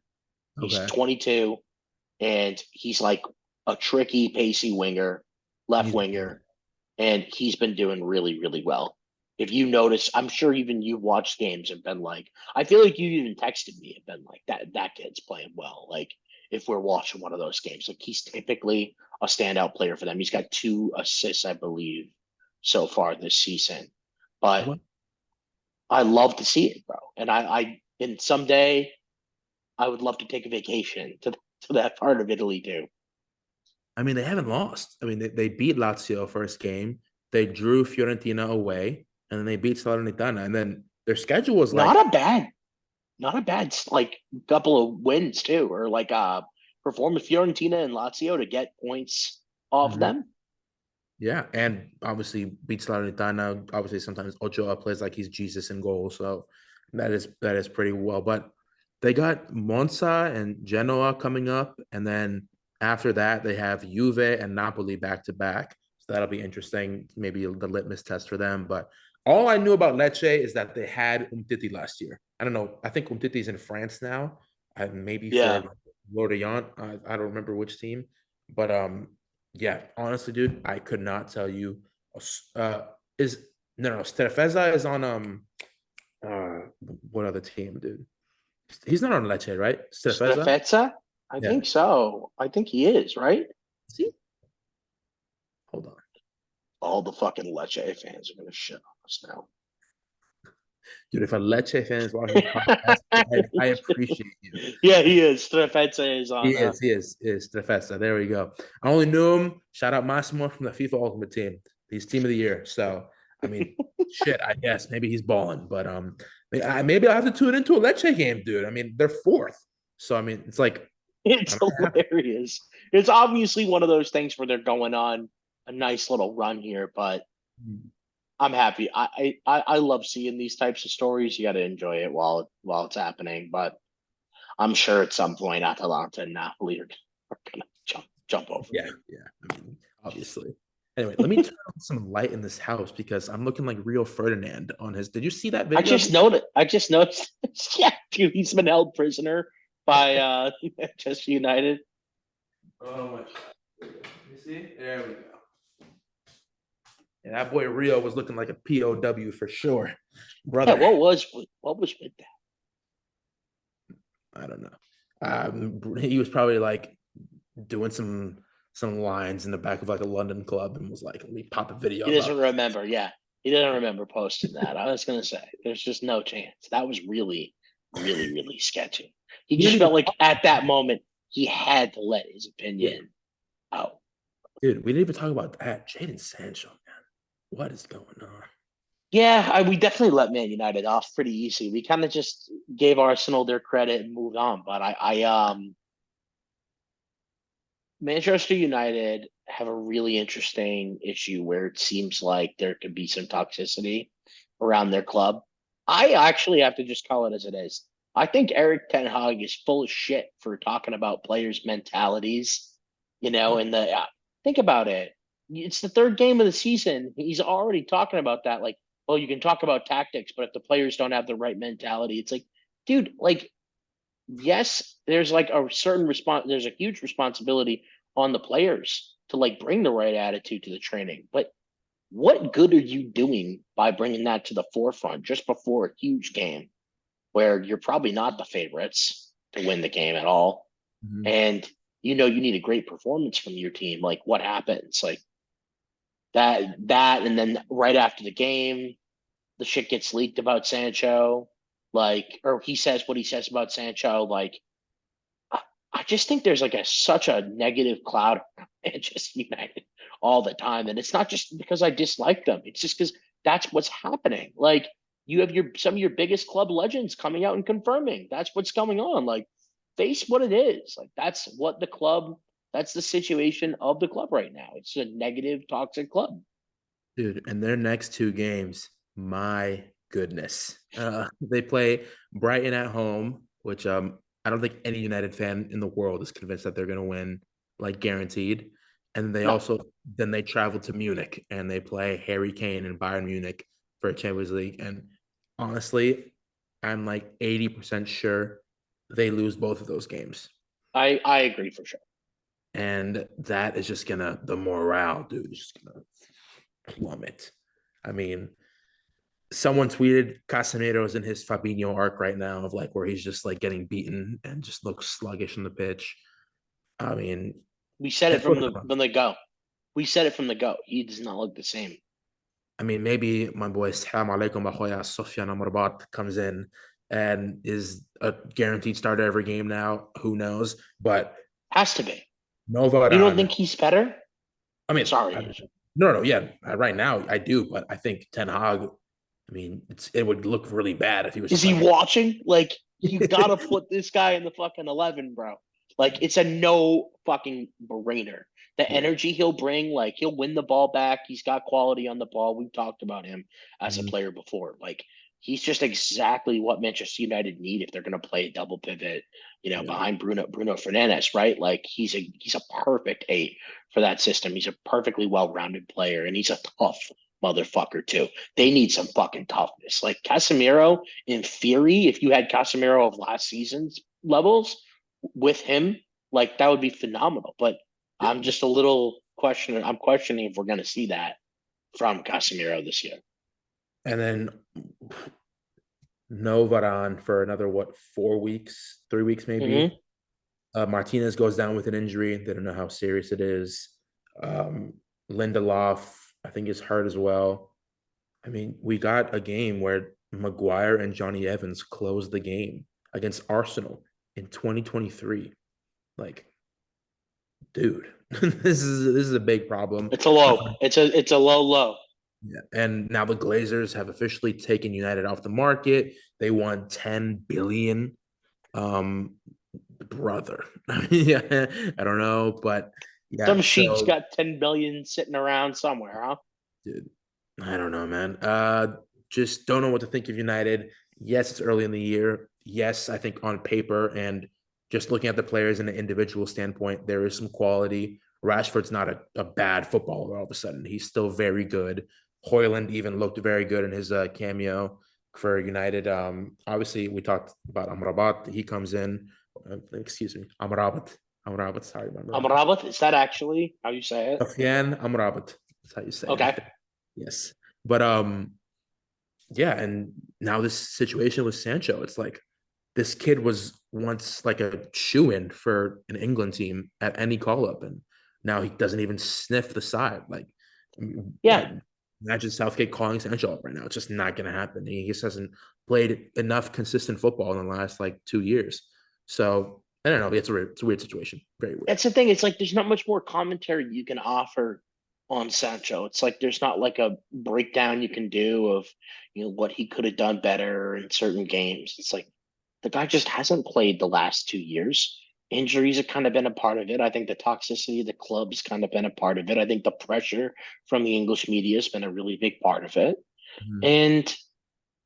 He's Okay. 22, and he's like a tricky, pacey winger, left He's winger, and he's been doing really, really well. If you notice, I'm sure even you've watched games and been like, I feel like you even texted me and been like, that kid's playing well. Like if we're watching one of those games, like he's typically a standout player for them. He's got 2 assists, I believe, so far this season. But what? I love to see it, bro. And someday I would love to take a vacation to that part of Italy too. I mean, they haven't lost. I mean, they beat Lazio first game. They drew Fiorentina away, and then they beat Salernitana. And then their schedule was Not like, a bad, not a bad like couple of wins too, or like perform with Fiorentina and Lazio to get points off mhm. them. Yeah, and obviously beats Salernitana. Obviously, sometimes Ochoa plays like he's Jesus in goal, so that is pretty well. But they got Monza and Genoa coming up, and then after that they have Juve and Napoli back to back. So that'll be interesting. Maybe the litmus test for them. But all I knew about Lecce is that they had Umtiti last year. I don't know. I think Umtiti's in France now. Maybe Yeah, for Lorient. I don't remember which team, but yeah, honestly, dude, I could not tell you. Uh, is no, Strefeza is on uh what other team, dude? He's not on Lecce, right? Strefeza? Strefezza. I Yeah. think so. I think he is right. See, hold on, All the fucking Lecce fans are gonna shit on us now. dude. If a Lecce fan is watching this podcast, I appreciate you. Yeah, he is. Strefezza is He on. is, he is Strefeza. There we go. I only knew him. Shout out Massimo from the FIFA Ultimate Team. He's Team of the Year. So I mean, shit. I guess maybe he's balling, but maybe I'll have to tune into a Lecce game, dude. I mean, they're fourth, so I mean, it's like It's I'm gonna have hilarious. It's obviously one of those things where they're going on a nice little run here, but to. I'm happy. I love seeing these types of stories. You got to enjoy it while it's happening. But I'm sure at some point Atalanta and Napoli are gonna jump over Yeah, you. yeah. I mean, obviously. Anyway, let me turn on some light in this house because I'm looking like Rio Ferdinand on his. Did you see that video of him? I just noticed. Yeah, dude, he's been held prisoner by Manchester United. Oh my! You see? There we go. And that boy Rio was looking like a POW for sure, Yeah, brother. what was with that? I don't know. He was probably like doing some lines in the back of like a London club and was like, "Let me pop a video He doesn't about this." remember. Yeah, he doesn't remember posting that. I was gonna say there's just no chance. That was really, really, really sketchy. He We just didn't even felt like talk at about that that. moment he had to let his Yeah, opinion out. dude, we didn't even talk about that. Jaden Sancho, man, what is going on? Yeah, we definitely let Man United off pretty easy. We kind of just gave Arsenal their credit and moved on. But Manchester United have a really interesting issue where it seems like there could be some toxicity around their club. I actually have to just call it as it is. I think Eric Ten Hag is full of shit for talking about players' mentalities. Yeah, And think about it. It's the third game of the season. He's already talking about that. Like, well, you can talk about tactics, but if the players don't have the right mentality, it's like, dude, like yes, there's like a certain response. There's a huge responsibility on the players to like bring the right attitude to the training. But what good are you doing by bringing that to the forefront just before a huge game where you're probably not the favorites to win the game at all? mhm. And you need a great performance from your team. Like what happens? Like that, and then right after the game, the shit gets leaked about Sancho. Like, or he says what he says about Sancho. Like, I I just think there's like such a negative cloud around Manchester United all the time, and it's not just because I dislike them. It's just because that's what's happening. Like you have some of your biggest club legends coming out and confirming that's what's going on. Like face what it is. Like that's what the club. That's the situation of the club right now. It's a negative, toxic club. Dude, and their next two games, my goodness. They play Brighton at home, which I don't think any United fan in the world is convinced that they're going to win, like guaranteed. And they No, also then they travel to Munich and they play Harry Kane and Bayern Munich for a Champions League. And honestly, I'm like 80% sure they lose both of those games. I agree for sure. And that is just gonna the morale, dude, is just gonna plummet. I mean, someone tweeted Casemiro's in his Fabinho arc right now of like where he's just like getting beaten and just looks sluggish on the pitch. I mean, We said it it's what from the go. We said it from the go. He does not look the same. I mean, maybe my boy Salam Alaikum Ahoya Sofian Amrabat comes in and is a guaranteed starter every game now. Who knows? But Has to be. You don't Novaran, think he's better? I mean, Sorry. no, yeah, right now I do, but I think Ten Hag. I mean, it would look really bad if he was Is just he like, watching? Like, you gotta put this guy in the fucking 11, bro. Like, it's a no fucking brainer. The yeah, energy he'll bring, like, he'll win the ball back. He's got quality on the ball. We've talked about him as a mhm, player before. Like, he's just exactly what Manchester United need if they're gonna play a double pivot, yeah, behind Bruno Fernandes, right? Like, he's a perfect eight for that system. He's a perfectly well-rounded player, and he's a tough motherfucker too. They need some fucking toughness. Like Casemiro, in theory, if you had Casemiro of last season's levels with him, like that would be phenomenal. But yeah. I'm just a little questioning. I'm questioning if we're going to see that from Casemiro this year. And then no Varan for another what 4 weeks, 3 weeks maybe. Mm-hmm. Martinez goes down with an injury. They don't know how serious it is. Um, Lindelof, I think, is hurt as well. I mean, we got a game where Maguire and Johnny Evans closed the game against Arsenal in 2023. Like, dude, this is a big problem. It's a low. It's a low low. Yeah. And now the Glazers have officially taken United off the market. They won 10 billion. Um, brother. Yeah, I don't know, but yeah. Some sheep's So, got 10 billion sitting around somewhere, huh? dude, I don't know, man. Just don't know what to think of United. Yes, it's early in the year. Yes, I think on paper and just looking at the players in an individual standpoint, there is some quality. Rashford's not a bad footballer all of a sudden. He's still very good. Hoyland even looked very good in his cameo for United. Obviously, we talked about Amrabat. He comes in. Excuse me, Amrabat. Amrabat. Sorry, my Moroccan. Amrabat, is that actually how you say it? Sufyan Amrabat. That's how you say it, I Okay. think. Yes. But yeah, and now this situation with Sancho, it's like this kid was once like a shoe-in for an England team at any call-up, and now he doesn't even sniff the side. Like, Yeah. imagine Southgate calling Sancho up right now. It's just not going to happen. He just hasn't played enough consistent football in the last like 2 years. So I don't know. It's a weird situation. Very weird. That's the thing. It's like there's not much more commentary you can offer on Sancho. It's like there's not like a breakdown you can do of what he could have done better in certain games. It's like the guy just hasn't played the last 2 years. Injuries have kind of been a part of it. I think the toxicity of the club's kind of been a part of it. I think the pressure from the English media has been a really big part of it. Mhm. And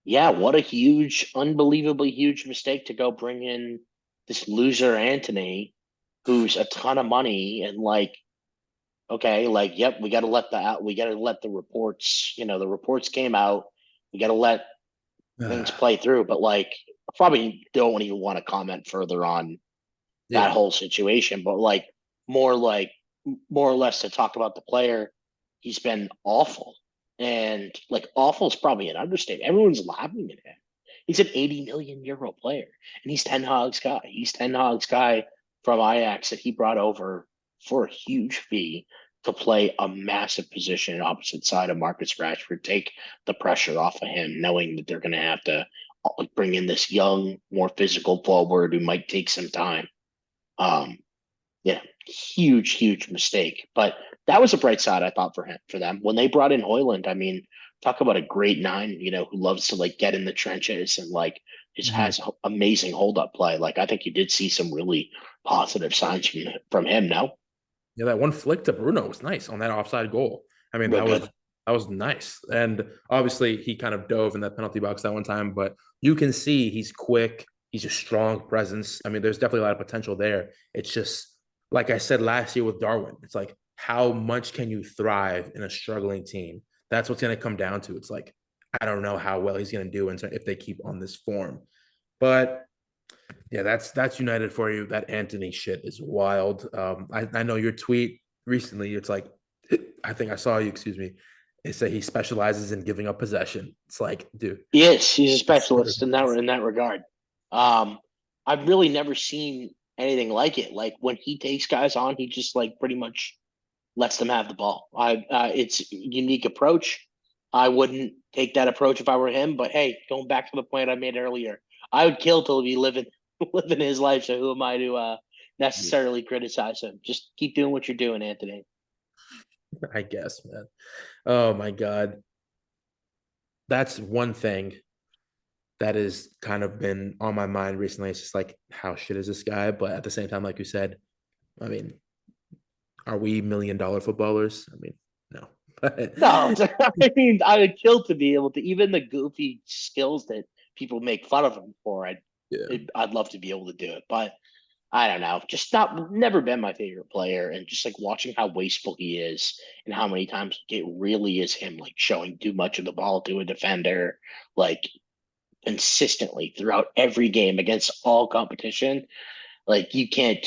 yeah, what a huge, unbelievably huge mistake to go bring in this loser Anthony, who's a ton of money, and like, okay, like, yep, we got to let the reports, the reports came out. We got to let things play through, but like, I probably don't even want to comment further on that Yeah. whole situation, but more like more or less to talk about the player. He's been awful, and like awful is probably an understatement. Everyone's laughing at him. He's an 80 million euro player, and he's Ten Hag's guy. He's Ten Hag's guy from Ajax that he brought over for a huge fee to play a massive position opposite side of Marcus Rashford, take the pressure off of him, knowing that they're going to have to bring in this young, more physical forward who might take some time. Um, Huge, huge mistake. But that was a bright side, I thought, for them when they brought in Hoyland. I mean, talk about a great nine, who loves to like get in the trenches and like just Mhm. has amazing hold up play. Like I think you did see some really positive signs from him. No, Yeah, that one flick to Bruno was nice on that offside goal. I mean, real good. that was nice. And obviously he kind of dove in that penalty box that one time, but you can see he's quick, he's a strong presence. I mean, there's definitely a lot of potential there. It's just like I said last year with Darwin. It's like how much can you thrive in a struggling team? That's what's going to come down to. It's like I don't know how well he's going to do if they keep on this form. But yeah, that's United for you. That Anthony shit is wild. I know your tweet recently. It's like, I think I saw you. Excuse me. They say he specializes in giving up possession. It's like, dude, Yes, he's a that's what it specialist is. in that regard. I've really never seen anything like it. Like when he takes guys on, he just like pretty much lets them have the ball. It's a unique approach. I wouldn't take that approach if I were him. But hey, going back to the point I made earlier, I would kill to be living living his life. So who am I to Yeah, necessarily criticize him? Just keep doing what you're doing, Anthony. I guess, man. Oh my god, that's one thing that has kind of been on my mind recently. It's just like, how shit is this guy? But at the same time, like you said, I mean, are we $1 million footballers? I mean, no. But No, I mean, I would kill to be able to even the goofy skills that people make fun of him for. yeah, I'd love to be able to do it, but I don't know. Just not never been my favorite player, and just like watching how wasteful he is, and how many times it really is him like showing too much of the ball to a defender, like consistently throughout every game against all competition. Like you can't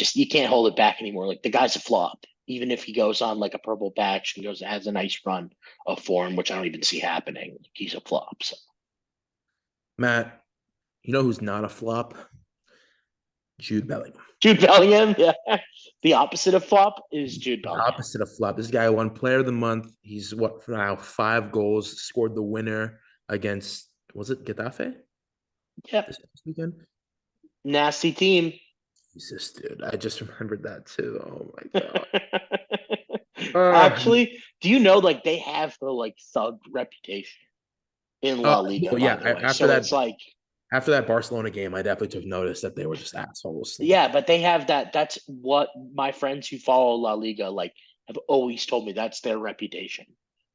hold it back anymore. Like the guy's a flop. Even if he goes on like a purple patch and goes has a nice run of form, which I don't even see happening, he's a flop. So Matt, you know who's not a flop? Jude Bellingham. Jude Bellingham, yeah. The opposite of flop is Jude The Bellingham. opposite of flop. This guy won Player of the Month. He's what now? 5 goals. Scored the winner against, was it Getafe Yep. this weekend? Nasty team. Jesus, dude. I just remembered that too. Oh my god. Uh, Actually, do you know like they have the like thug reputation in La Liga, well, by yeah. the way? After So it's that, like after that Barcelona game, I definitely took notice that they were just assholes. Like, yeah, but they have that. That's what my friends who follow La Liga like have always told me. That's their reputation.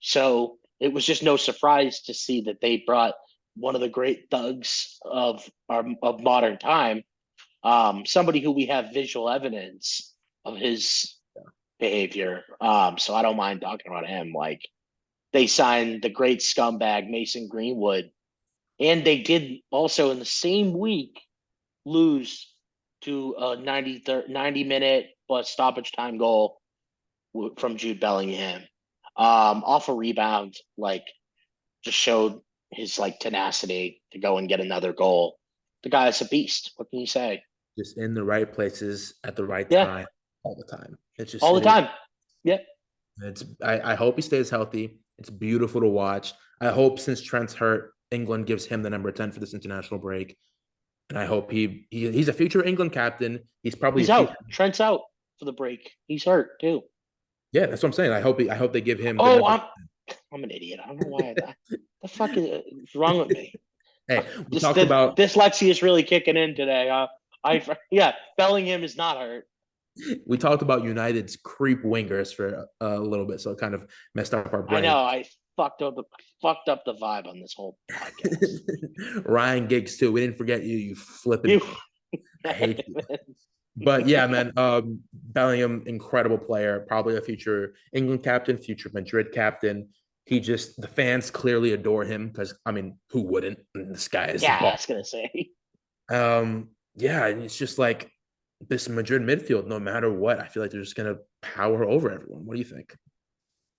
So it was just no surprise to see that they brought one of the great thugs of modern time, somebody who we have visual evidence of his behavior. So I don't mind talking about him. Like they signed the great scumbag Mason Greenwood, and they did also in the same week lose to a 90-minute plus stoppage time goal from Jude Bellingham. Off a rebound, like just showed his like tenacity to go and get another goal. The guy is a beast. What can you say? just in the right places at the right Yeah, time all the time. It's just all the it is. time. Yeah, I hope he stays healthy. It's beautiful to watch. I hope since Trent's hurt, England gives him the number 10 for this international break. And I hope he's a future England captain. He's probably a he's future. out. Trent's out for the break. He's hurt too. Yeah, that's what I'm saying. I hope they give him the Oh, number. I'm an idiot. I don't know why that. The fuck is wrong with me? Hey, we This talked about dyslexia is really kicking in today. I yeah, Bellingham is not hurt. United's creep wingers for a little bit, so it kind of messed up our I brain. know I fucked up the vibe on this whole podcast. Ryan Giggs too. We didn't forget you. You flipping. You, I hate you. But yeah, man, Bellingham, incredible player, probably a future England captain, future Madrid captain. He just the fans clearly adore him because I mean, who wouldn't? This guy is the yeah, I ball. was gonna say. Yeah, and it's just like this Madrid midfield. No matter what, I feel like they're just gonna power over everyone. What do you think?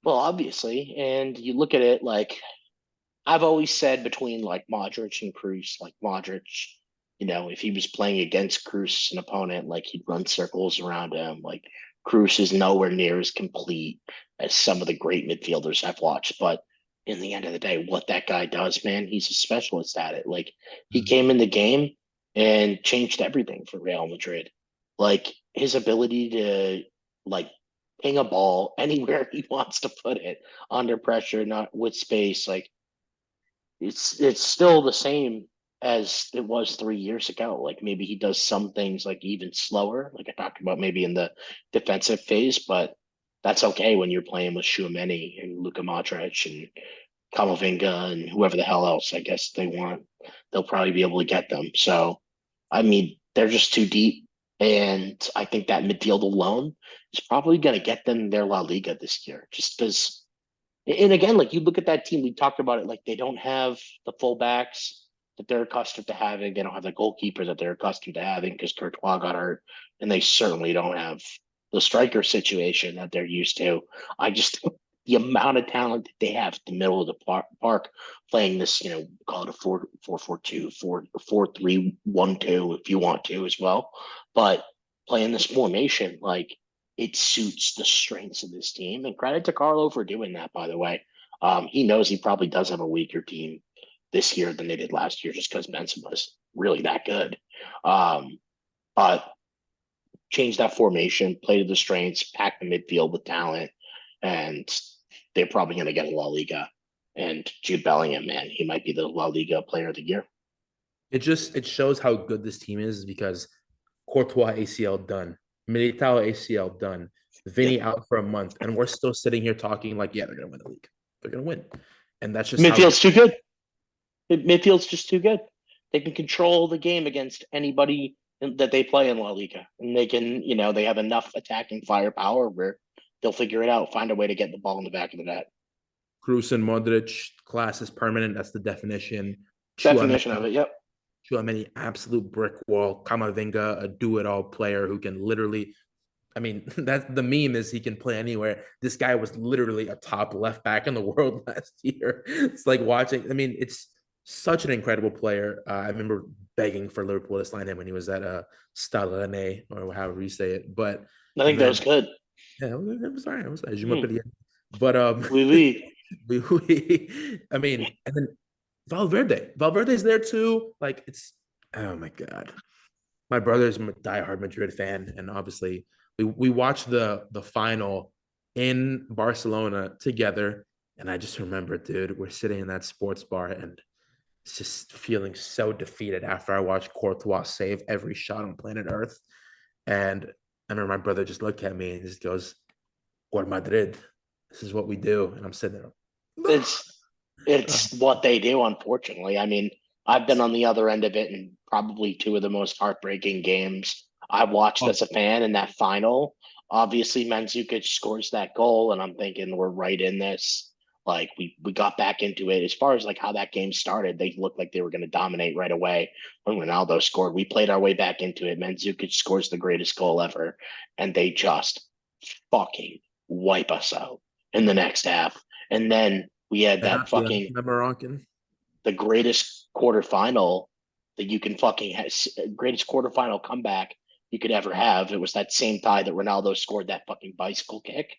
Well, obviously, and you look at it like I've always said between like Modric and Cruz, like Modric, if he was playing against Cruz, an opponent, like he'd run circles around him. Like Cruz is nowhere near as complete as some of the great midfielders I've watched. But in the end of the day, what that guy does, man, he's a specialist at it. Like he came in the game and changed everything for Real Madrid. Like his ability to like ping a ball anywhere he wants to put it under pressure, not with space, like it's still the same as it was 3 years ago. Like maybe he does some things like even slower, like I talked about maybe in the defensive phase, but that's okay when you're playing with Schumanni and Luka Modric and Kamavinga and whoever the hell else I guess they want. They'll probably be able to get them. So, I mean, they're just too deep. And I think that midfield alone is probably going to get them their La Liga this year, just because And again, like you look at that team, we talked about it. Like they don't have the fullbacks that they're accustomed to having. They don't have the goalkeeper that they're accustomed to having because Courtois got hurt, and they certainly don't have the striker situation that they're used to. I just the amount of talent that they have at the middle of the park playing this, call it a 4-4-2, 4-3-1-2 if you want to as well, but playing this formation like it suits the strengths of this team. And credit to Carlo for doing that, by the way. He knows he probably does have a weaker team this year than they did last year just because Benson was really that good. But change that formation, play to the strengths, pack the midfield with talent, and they're probably going to get a La Liga. And Jude Bellingham, man, he might be the La Liga player of the year. It shows how good this team is because Courtois ACL done, Militao ACL done, Yep. Vinny out for a month, and we're still sitting here talking like, yeah, they're gonna win the league. They're gonna win, and that's just how. Midfield's too good. Midfield's just too good. They can control the game against anybody that they play in La Liga, and they can, they have enough attacking firepower where they'll figure it out, find a way to get the ball in the back of the net. Cruz and Modric class is permanent. That's the definition. Definition of it. Yep. Chouameni, absolute brick wall. Kamavinga, a do-it-all player who can literally. I mean, that the meme is he can play anywhere. This guy was literally a top left back in the world last year. It's like watching. I mean, it's such an incredible player. I remember begging for Liverpool to sign him when he was at Stade Rennais, or however you say it. But I and think that then was good. yeah, it was all right. It was Je Hmm. m'appelle. But Oui, oui. I mean, and then Valverde's there too. Like it's oh my god. My brother's a diehard Madrid fan, and obviously we watched the final in Barcelona together. And I just remember, dude, we're sitting in that sports bar and it's just feeling so defeated after I watched Courtois save every shot on planet Earth. And I remember my brother just looked at me and just goes, "Por Madrid, this is what we do." And I'm sitting there, It's it's what they do, unfortunately. I mean, I've been on the other end of it in probably two of the most heartbreaking games I've watched oh, as a fan in that final. Obviously, Mandzukic scores that goal, and I'm thinking we're right in this. Like we got back into it. As far as like how that game started, they looked like they were going to dominate right away. When Ronaldo scored, we played our way back into it. Mandzukic scores the greatest goal ever, and they just fucking wipe us out in the next half. And then we had that yeah, fucking the Moroccan. the greatest quarterfinal that you can fucking greatest quarterfinal comeback you could ever have. It was that same tie that Ronaldo scored that fucking bicycle kick,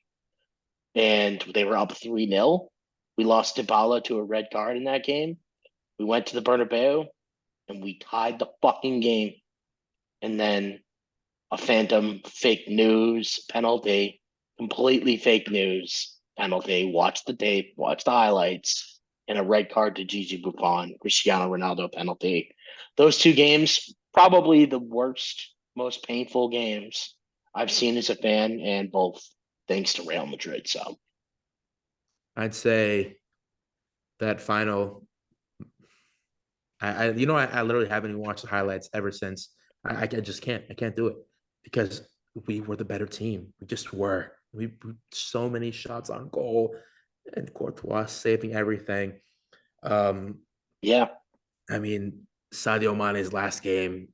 and they were up 3-0. We lost Dybala to a red card in that game. We went to the Bernabeu and we tied the fucking game, and then a phantom fake news penalty, completely fake news penalty. Watch the tape, watch the highlights, and a red card to Gigi Buffon, Cristiano Ronaldo penalty. Those two games, probably the worst, most painful games I've seen as a fan, and both thanks to Real Madrid. So I'd say that final. I literally haven't even watched the highlights ever since. I just can't. I can't do it because we were the better team. We just were. We so many shots on goal, and Courtois saving everything. Um, yeah, I mean, Sadio Mane's last game.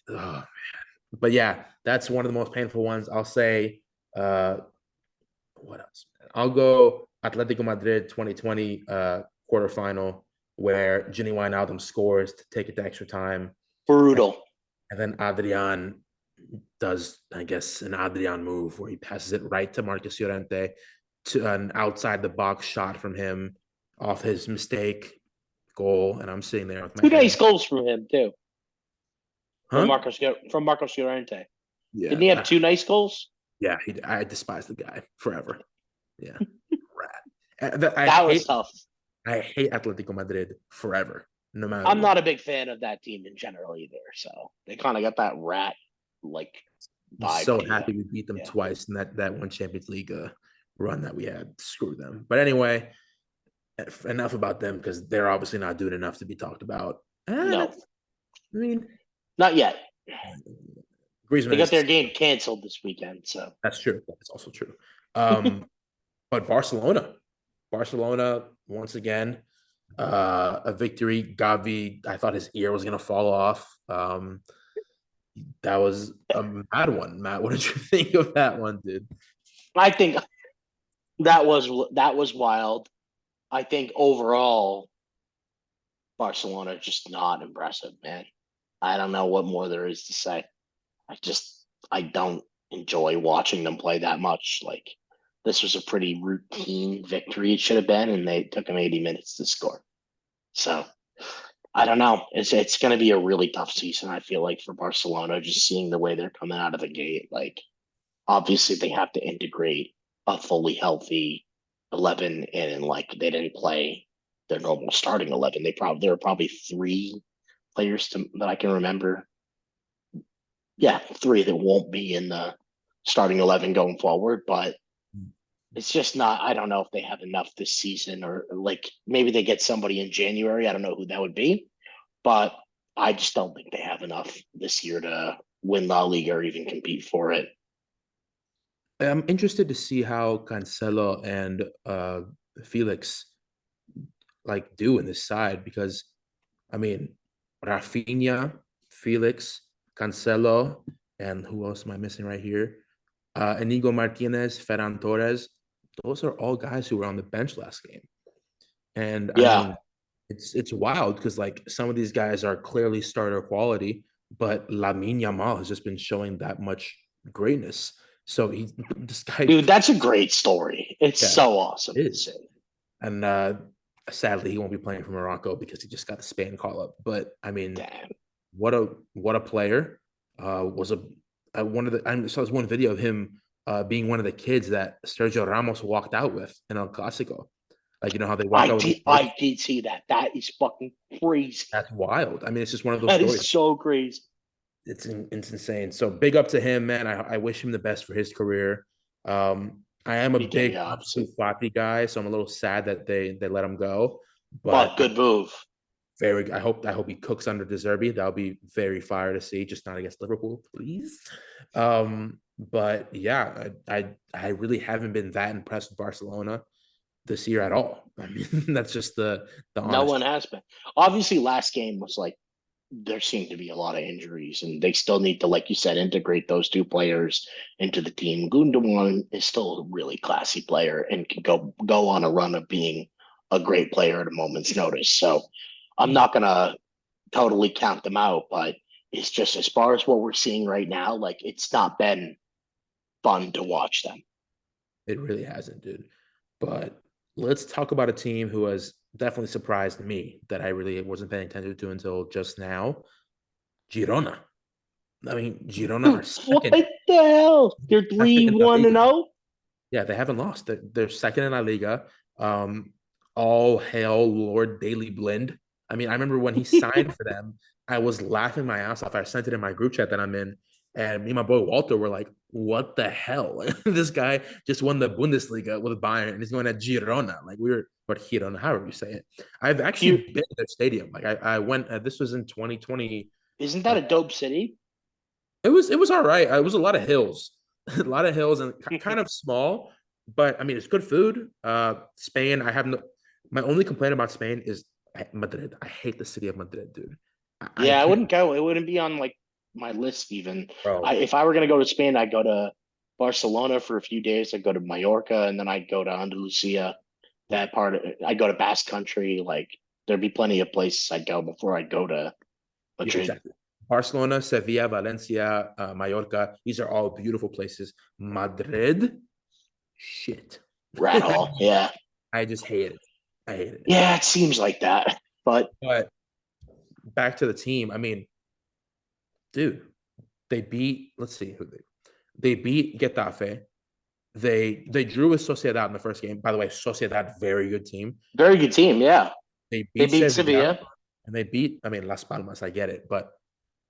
Oh, but yeah, that's one of the most painful ones. I'll say. What else? I'll go Atletico Madrid 2020 quarterfinal where Ginny Wijnaldum scores to take it to extra time, and, brutal. and then Adrian does, I guess, an Adrian move where he passes it right to Marcus Llorente to an outside the box shot from him off his mistake goal, and I'm sitting there with my Two nice head, goals from him too, huh? From Marcos Llorente. Yeah, Didn't he have two nice goals? yeah. I despise the guy forever. Yeah, rat. That was tough. I hate Atletico Madrid forever, no matter I'm what. not a big fan of that team in general either. So they kind of got that rat like I'm vibe so to you. happy we beat them Yeah. twice in that one Champions League run that we had. Screw them. But anyway, enough about them because they're obviously not doing enough to be talked about. No, I mean, not yet. They Griezmann got their is game canceled this weekend. So that's true. That's also true. But Barcelona. Barcelona, once again, a victory. Gavi, I thought his ear was gonna fall off. That was a mad one. Matt, what did you think of that one, dude? I think that was wild. I think overall Barcelona just not impressive, man. I don't know what more there is to say. I don't enjoy watching them play that much. Like this was a pretty routine victory. It should have been, and they took them 80 minutes to score. So I don't know. It's going to be a really tough season. I feel like for Barcelona, just seeing the way they're coming out of the gate. Like obviously they have to integrate a fully healthy 11, and like they didn't play their normal starting 11. There were probably three players that I can remember. Yeah, three that won't be in the starting 11 going forward, but it's just not. I don't know if they have enough this season, or like maybe they get somebody in January. I don't know who that would be, but I just don't think they have enough this year to win La Liga or even compete for it. I'm interested to see how Cancelo and Felix like do in this side because I mean Rafinha, Felix, Cancelo, and who else am I missing right here? Inigo Martinez, Ferran Torres. Those are all guys who were on the bench last game. And I Yeah, mean, it's wild because like some of these guys are clearly starter quality, but Lamine Yamal has just been showing that much greatness. So he this guy, dude, that's a great story. It's yeah, so awesome to is. see. And sadly he won't be playing for Morocco because he just got the Spain call up. But I mean, Damn. what a player. Was a one of the I saw this one video of him being one of the kids that Sergio Ramos walked out with in El Clasico. Like you know how they walk out with the coach? I did see that. That is fucking crazy. That's wild. I mean, it's just one of those That stories. is so crazy. It's insane. So big up to him, man. I wish him the best for his career. I am a Me too, big yeah. Ansu Fati guy, so I'm a little sad that they let him go. But But good move. very, I hope he cooks under De Zerbi. That'll be very fire to see. Just not against Liverpool, please. But yeah, I really haven't been that impressed with Barcelona this year at all. I mean, that's just the No honest one truth. has been. Obviously, last game was like there seemed to be a lot of injuries, and they still need to, like you said, integrate those two players into the team. Gundogan is still a really classy player and can go on a run of being a great player at a moment's notice. So I'm not gonna totally count them out, but it's just as far as what we're seeing right now, like it's not been fun to watch them. It really hasn't, dude. But let's talk about a team who has definitely surprised me that I really wasn't paying attention to until just now. Girona. I mean, Girona are What second, the hell? You're second three in La one and Liga. zero. Yeah, they haven't lost. They're second in La Liga. Um, all hail Lord Daily Blind. I mean, I remember when he signed for them, I was laughing my ass off. I sent it in my group chat that I'm in, and me and my boy Walter were like, "What the hell? This guy just won the Bundesliga with Bayern, and he's going at Girona. Like we were, or Girona, however you say it. I've actually You been to their stadium. Like I went. This was in 2020. isn't that a dope city? It was all right. It was a lot of hills, a lot of hills, and kind of small. But I mean, it's good food. Spain. I have no. My only complaint about Spain is Madrid. I hate the city of Madrid, dude. I Yeah, I can't, wouldn't go. It wouldn't be on like my list even. bro. If I were gonna go to Spain, I'd go to Barcelona for a few days. I'd go to Mallorca, and then I'd go to Andalusia. Yeah, I'd go to Basque Country. Like there'd be plenty of places I'd go before I'd go to yeah, Madrid. exactly. Barcelona, Sevilla, Valencia, Mallorca. These are all beautiful places. Madrid, shit. Rat hole. Yeah. I just hate it. I hate it. Yeah, it seems like that. But But back to the team. I mean, dude, they beat. Let's see who they beat. Getafe. They drew with Sociedad in the first game. By the way, Sociedad, very good team. very good team, yeah. They They beat beat Sevilla Sevilla. and they beat, I mean, Las Palmas. I get it. But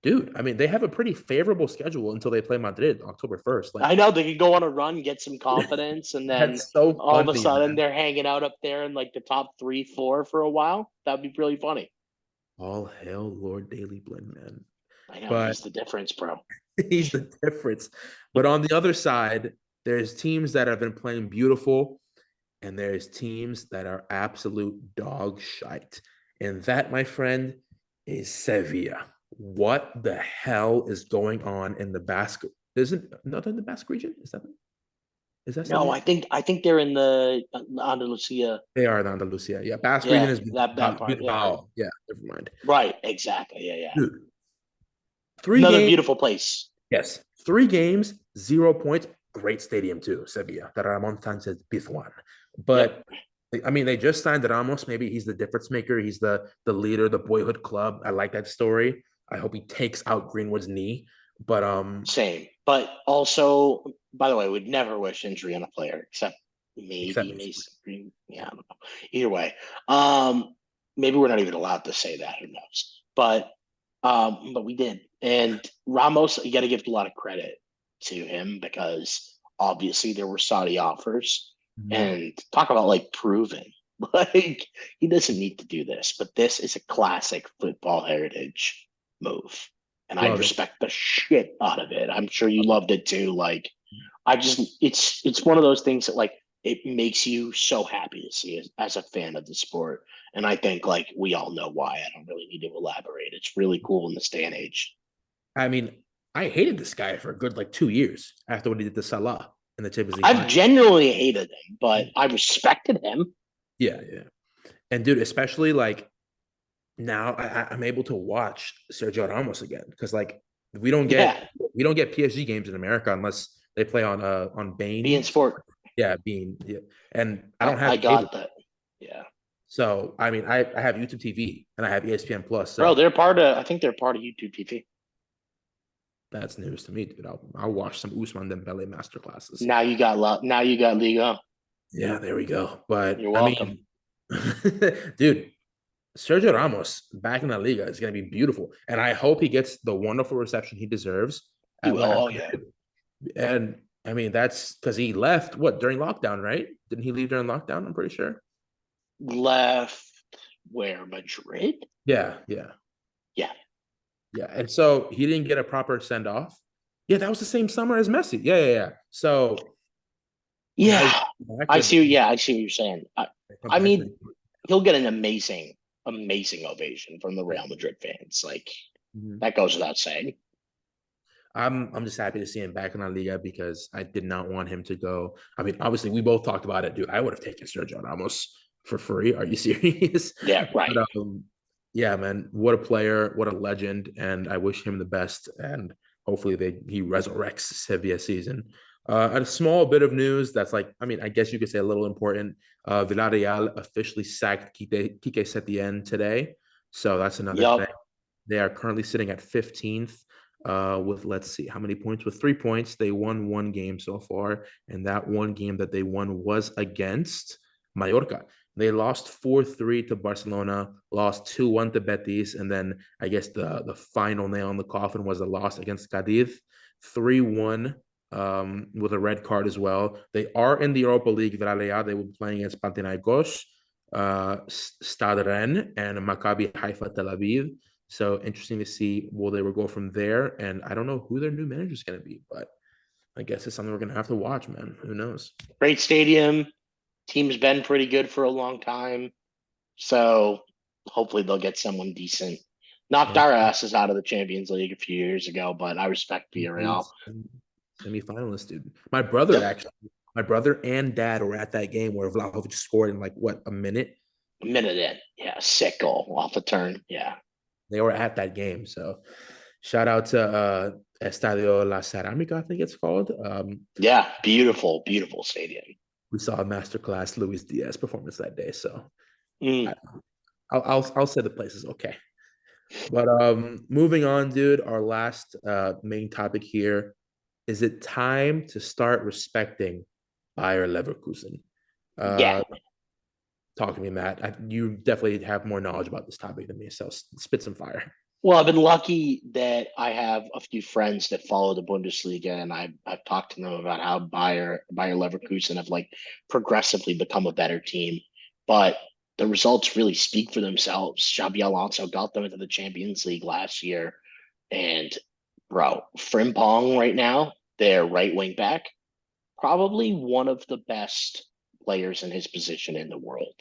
dude, I mean, they have a pretty favorable schedule until they play Madrid October 1st. Like, I know they could go on a run, get some confidence, and then that's so all of a funny, sudden man. they're hanging out up there in like the top three, four for a while. That'd be really funny. All hail Lord Daily Blind, man. I know But he's the difference, bro. he's the difference. But on the other side, there's teams that have been playing beautiful. and there's teams that are absolute dog shite. And that, my friend, is Sevilla. What the hell is going on in the Basque? Isn't not in the Basque region? Is that No, Sevilla? I think they're in the Andalusia. They are in Andalusia. Yeah, Basque region Yeah, is that part. Yeah. Bilbao. Yeah, never mind. Right. Exactly. Yeah. Yeah. Dude, three Another games. beautiful place. Yes, 3 games, 0 points. Great stadium too, Sevilla. That Ramon Sanchez Pizjuan. Yep. But I mean, they just signed Ramos. Maybe he's the difference maker. He's the leader, the boyhood club. I like that story. I hope he takes out Greenwood's knee. But Same. But also, by the way, would never wish injury on a player except except maybe Mason. Mason Green. Yeah, I don't know. Either way, maybe we're not even allowed to say that. Who knows? But we did. And Ramos, you got to give a lot of credit to him because obviously there were Saudi offers, Mhm. and talk about like proven. Like he doesn't need to do this, but this is a classic football heritage move, and I Love it. respect the shit out of it. I'm sure you Love it. loved it too. Like I just, it's one of those things that like it makes you so happy to see as a fan of the sport. And I think like we all know why. I don't really need to elaborate. It's really cool in this day and age. I mean, I hated this guy for a good like 2 years after what he did to Salah in the Champions League I've final. genuinely hated him, but I respected him. Yeah, yeah. And dude, especially like now I'm able to watch Sergio Ramos again because like we don't Yeah, get we don't get PSG games in America unless they play on being Bain. sport. Yeah, Bean. Yeah, and I I, don't I have cable, got that. Yeah, so I mean I have YouTube TV and I have ESPN Plus, bro, so they're part of. I think they're part of YouTube TV. that's news to me, dude. I'll watch some Usman Dembele masterclasses. Now you got Now you got Liga. Yeah, there we go. But You're I welcome. mean, dude, Sergio Ramos back in La Liga is going to be beautiful, and I hope he gets the wonderful reception he deserves He at will. Madrid. Oh yeah. And I mean, that's because he left what during lockdown, right? Didn't he leave during lockdown? I'm pretty sure. Left where Madrid? Yeah, yeah, Yeah. yeah. And so he didn't get a proper send off. Yeah, that was the same summer as Messi. Yeah, yeah, yeah. So now he's Yeah, back I with see. Yeah, I see what you're saying. come I back to mean, he'll get an amazing ovation from the yeah. Real Madrid fans. Like Mhm. that goes without saying. I'm just happy to see him back in La Liga because I did not want him to go. I mean, obviously we both talked about it, dude. I would have taken Sergio Ramos for free. Are you serious? Yeah, right. But yeah, man, what a player, what a legend, and I wish him the best. And hopefully he resurrects Sevilla season. A small bit of news that's like, I mean, I guess you could say a little important. Villarreal officially sacked Kike Setien today, so that's another thing. Yup. They are currently sitting at 15th with, let's see, how many points? With 3 points. They won one game so far, and that one game that they won was against Mallorca. They lost 4-3 to Barcelona, lost 2-1 to Betis, and then I guess the final nail in the coffin was a loss against Cadiz, 3-1 with a red card as well. They are in the Europa League. Villarreal, they will be playing against Panathinaikos, Stade Rennes, and Maccabi Haifa Tel Aviv. So interesting to see will they will go from there. And I don't know who their new manager is going to be, but I guess it's something we're going to have to watch, man. Who knows? Great stadium. Team's been pretty good for a long time. So hopefully they'll get someone decent. Knocked And our asses out of the Champions League a few years ago, but I respect Villarreal. semifinalist, dude. My brother Yep. actually, my brother and dad were at that game where Vlahovic scored in like what, a minute. A minute in. Yeah, sick goal off the turn. Yeah. They were at that game. So shout out to Estadio La Ceramica, I think it's called. Yeah. Beautiful, beautiful stadium. We saw a masterclass Luis Diaz performance that day. So I, Mm. I'll say the place is okay. But moving on, dude, our last main topic here. Is it time to start respecting Bayer Leverkusen? Yeah. Uh, talk to me, Matt. You definitely have more knowledge about this topic than me, so spit some fire. Well, I've been lucky that I have a few friends that follow the Bundesliga, and I've talked to them about how Bayer Leverkusen have like progressively become a better team, but the results really speak for themselves. Xabi Alonso got them into the Champions League last year, and bro, Frimpong right now, their right wing back, probably one of the best players in his position in the world.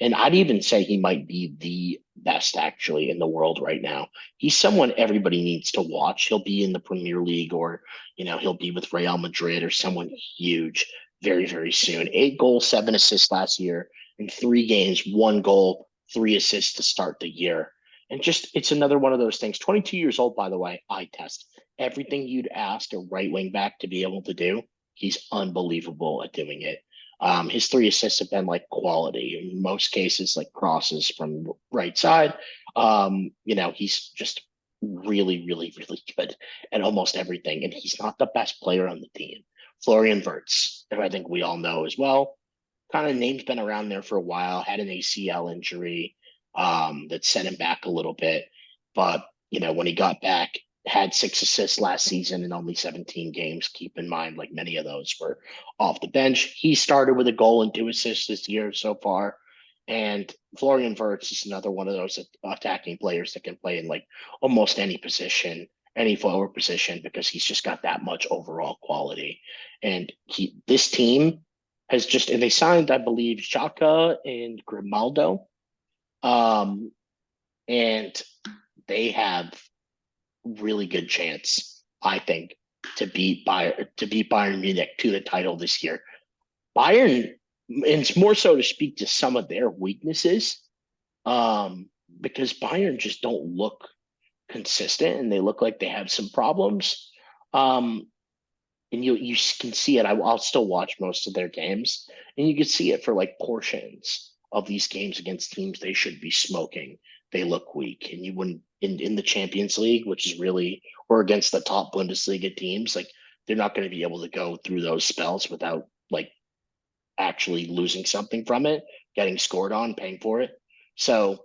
And I'd even say he might be the best actually in the world right now. He's someone everybody needs to watch. He'll be in the Premier League or, he'll be with Real Madrid or someone huge very, very soon. 8 goals, 7 assists last year in 3 games, 1 goal, 3 assists to start the year. And just, it's another one of those things. 22 years old, by the way, eye test. Everything you'd ask a right wing back to be able to do, he's unbelievable at doing it. His 3 assists have been like quality in most cases, like crosses from right side. He's just really, really, really good at almost everything. And he's not the best player on the team. Florian Wirtz, who I think we all know as well, kind of name's been around there for a while, had an ACL injury that set him back a little bit. But, when he got back, had 6 assists last season in only 17 games. Keep in mind, like many of those were off the bench. He started with a goal and 2 assists this year so far. And Florian Wirtz is another one of those attacking players that can play in like almost any position, any forward position, because he's just got that much overall quality. And this team has just, and they signed, I believe, Xhaka and Grimaldo. And they have really good chance, I think, to beat Bayern Munich to the title this year. Bayern, and it's more so to speak to some of their weaknesses, because Bayern just don't look consistent and they look like they have some problems. And you can see it. I'll still watch most of their games, and you can see it for like portions of these games against teams they should be smoking. They look weak, and you wouldn't in the Champions League, which is really or against the top Bundesliga teams, like they're not going to be able to go through those spells without like actually losing something from it, getting scored on, paying for it. So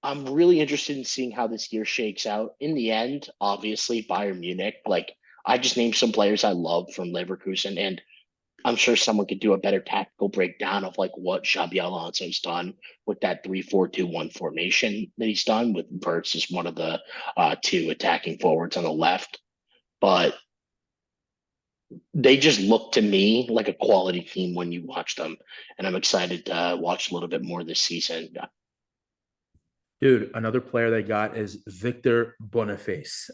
I'm really interested in seeing how this year shakes out. In the end, obviously, Bayern Munich, like I just named some players I love from Leverkusen, and I'm sure someone could do a better tactical breakdown of like what Xabi Alonso's done with that 3-4-2-1 formation that he's done with Verts as one of the two attacking forwards on the left. But they just look to me like a quality team when you watch them. And I'm excited to watch a little bit more this season. Dude, another player they got is Victor Boniface.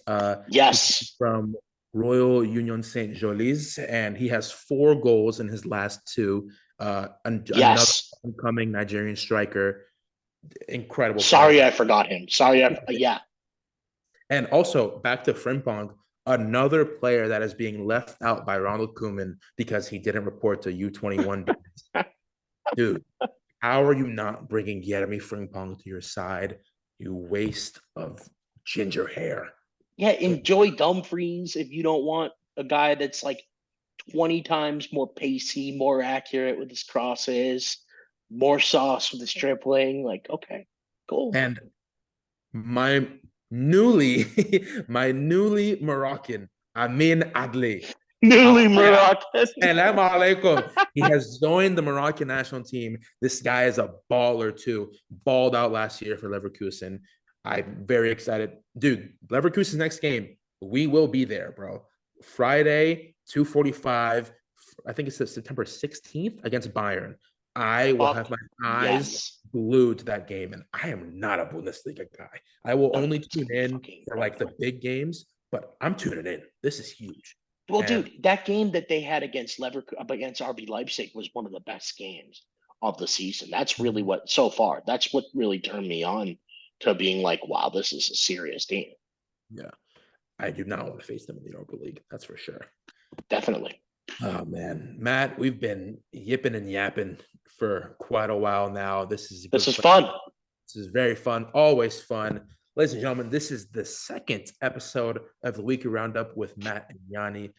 Yes. From Royal Union Saint Jolis, and he has 4 goals in his last 2. Another Yes. incoming Nigerian striker, incredible Sorry, player. I forgot him. Sorry, yeah. And also back to Frimpong, another player that is being left out by Ronald Koeman because he didn't report to U21. Dude, how are you not bringing Jeremy Frimpong to your side? You waste of ginger hair. Yeah, enjoy Dumfries if you don't want a guy that's like 20 times more pacey, more accurate with his crosses, more sauce with his dribbling. Like, okay, cool. And my newly my newly Moroccan Amin Adli. Newly Ahaya. Moroccan. Salam alaikum. He has joined the Moroccan national team. This guy is a baller too. Balled out last year for Leverkusen. I'm very excited. Dude, Leverkusen's next game, we will be there, bro. Friday, 2:45. I think it's September 16th against Bayern. I will have Fuck my eyes yes. glued to that game, and I am not a Bundesliga guy. I will No, only it's tune gonna be in fucking for like the incredible. big games, but I'm tuning in. This is huge. Well, And dude, that game that they had against against RB Leipzig was one of the best games of the season. That's really what so far. That's what really turned me on to being like, wow, this is a serious team. yeah, I do not want to face them in the Europa League. That's for sure. Definitely. Oh man, Matt, we've been yipping and yapping for quite a while now. This is a This good is place. fun. This is very fun, always fun. Ladies and gentlemen, this is the second episode of the Weekly Roundup with Matt and Yanni.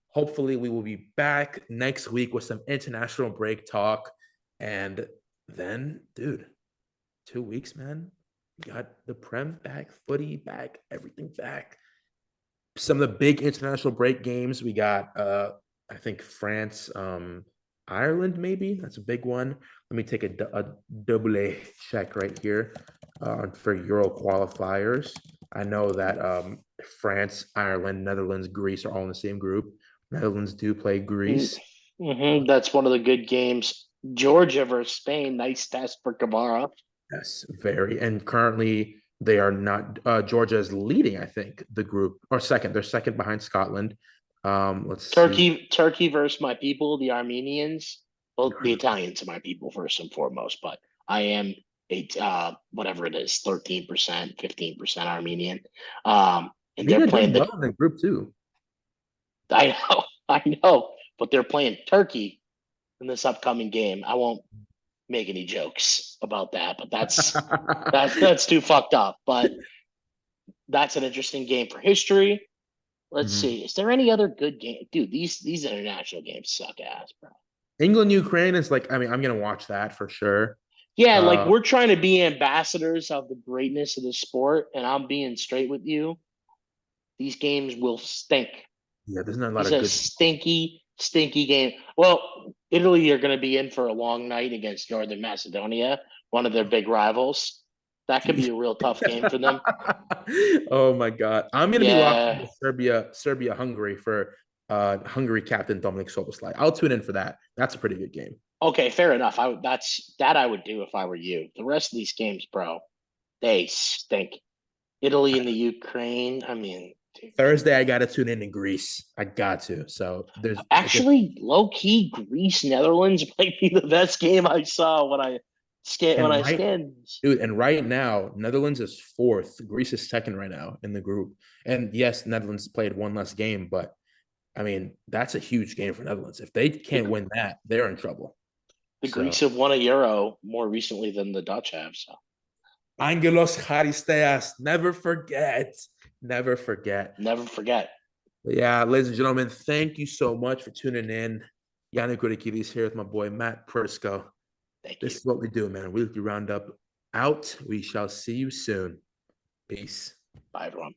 Hopefully, we will be back next week with some international break talk. And then, dude, 2 weeks, man. We got the Prem back, footy back, everything back. Some of the big international break games we got. I think France, Ireland, maybe that's a big one. Let me take a double check right here for Euro qualifiers. I know that France, Ireland, Netherlands, Greece are all in the same group. Netherlands do play Mm, Greece. That's one of the good games. Georgia versus Spain. Nice test for Kamara. Yes, very. And currently, they are not. Georgia is leading, I think, the group or second. They're second behind Scotland. Let's see. Turkey versus my people, the Armenians. Well, the Italians are my people first and foremost, but I am whatever it is, 13%, 15% Armenian. And they're Armenia playing doing the well in the group too. I know, I know, but they're playing Turkey in this upcoming game. I won't make any jokes about that, but that's too fucked up. But that's an interesting game for history. Let's Mhm. see. Is there any other good game? Dude, these international games suck ass, bro. England, Ukraine is like. I mean, I'm gonna watch that for sure. Yeah, like Uh, we're trying to be ambassadors of the greatness of the sport, and I'm being straight with you. These games will stink. yeah, there's not a lot These of are good. stinky, stinky game. Well, Italy are going to be in for a long night against Northern Macedonia, one of their big rivals. That could be a real tough game for them. Oh my God. I'm gonna be locked Yeah. into Serbia, Hungary for Hungary captain Dominic Soboslai. I'll tune in for that. That's a pretty good game. Okay, fair enough. That's that I would do if I were you. The rest of these games, bro, they stink. Italy and the Ukraine. I mean, dude. Thursday, I gotta tune in Greece. I got to. So there's I guess Actually, low key, Greece Netherlands might be the best game I saw when and I right scanned. dude, and right now, Netherlands is fourth. Greece is second right now in the group. And yes, Netherlands played one less game, but I mean, that's a huge game for Netherlands. If they The, can't win that, they're in trouble. the So Greeks have won a Euro more recently than the Dutch have. So Angelos Charisteas, never forget. Never forget. never forget. But yeah, ladies and gentlemen, thank you so much for tuning in. Yanni Kurikides here with my boy Matt Prisco. Thank This you. is what we do, man. Weekly roundup out. We shall see you soon. Peace. Bye, everyone.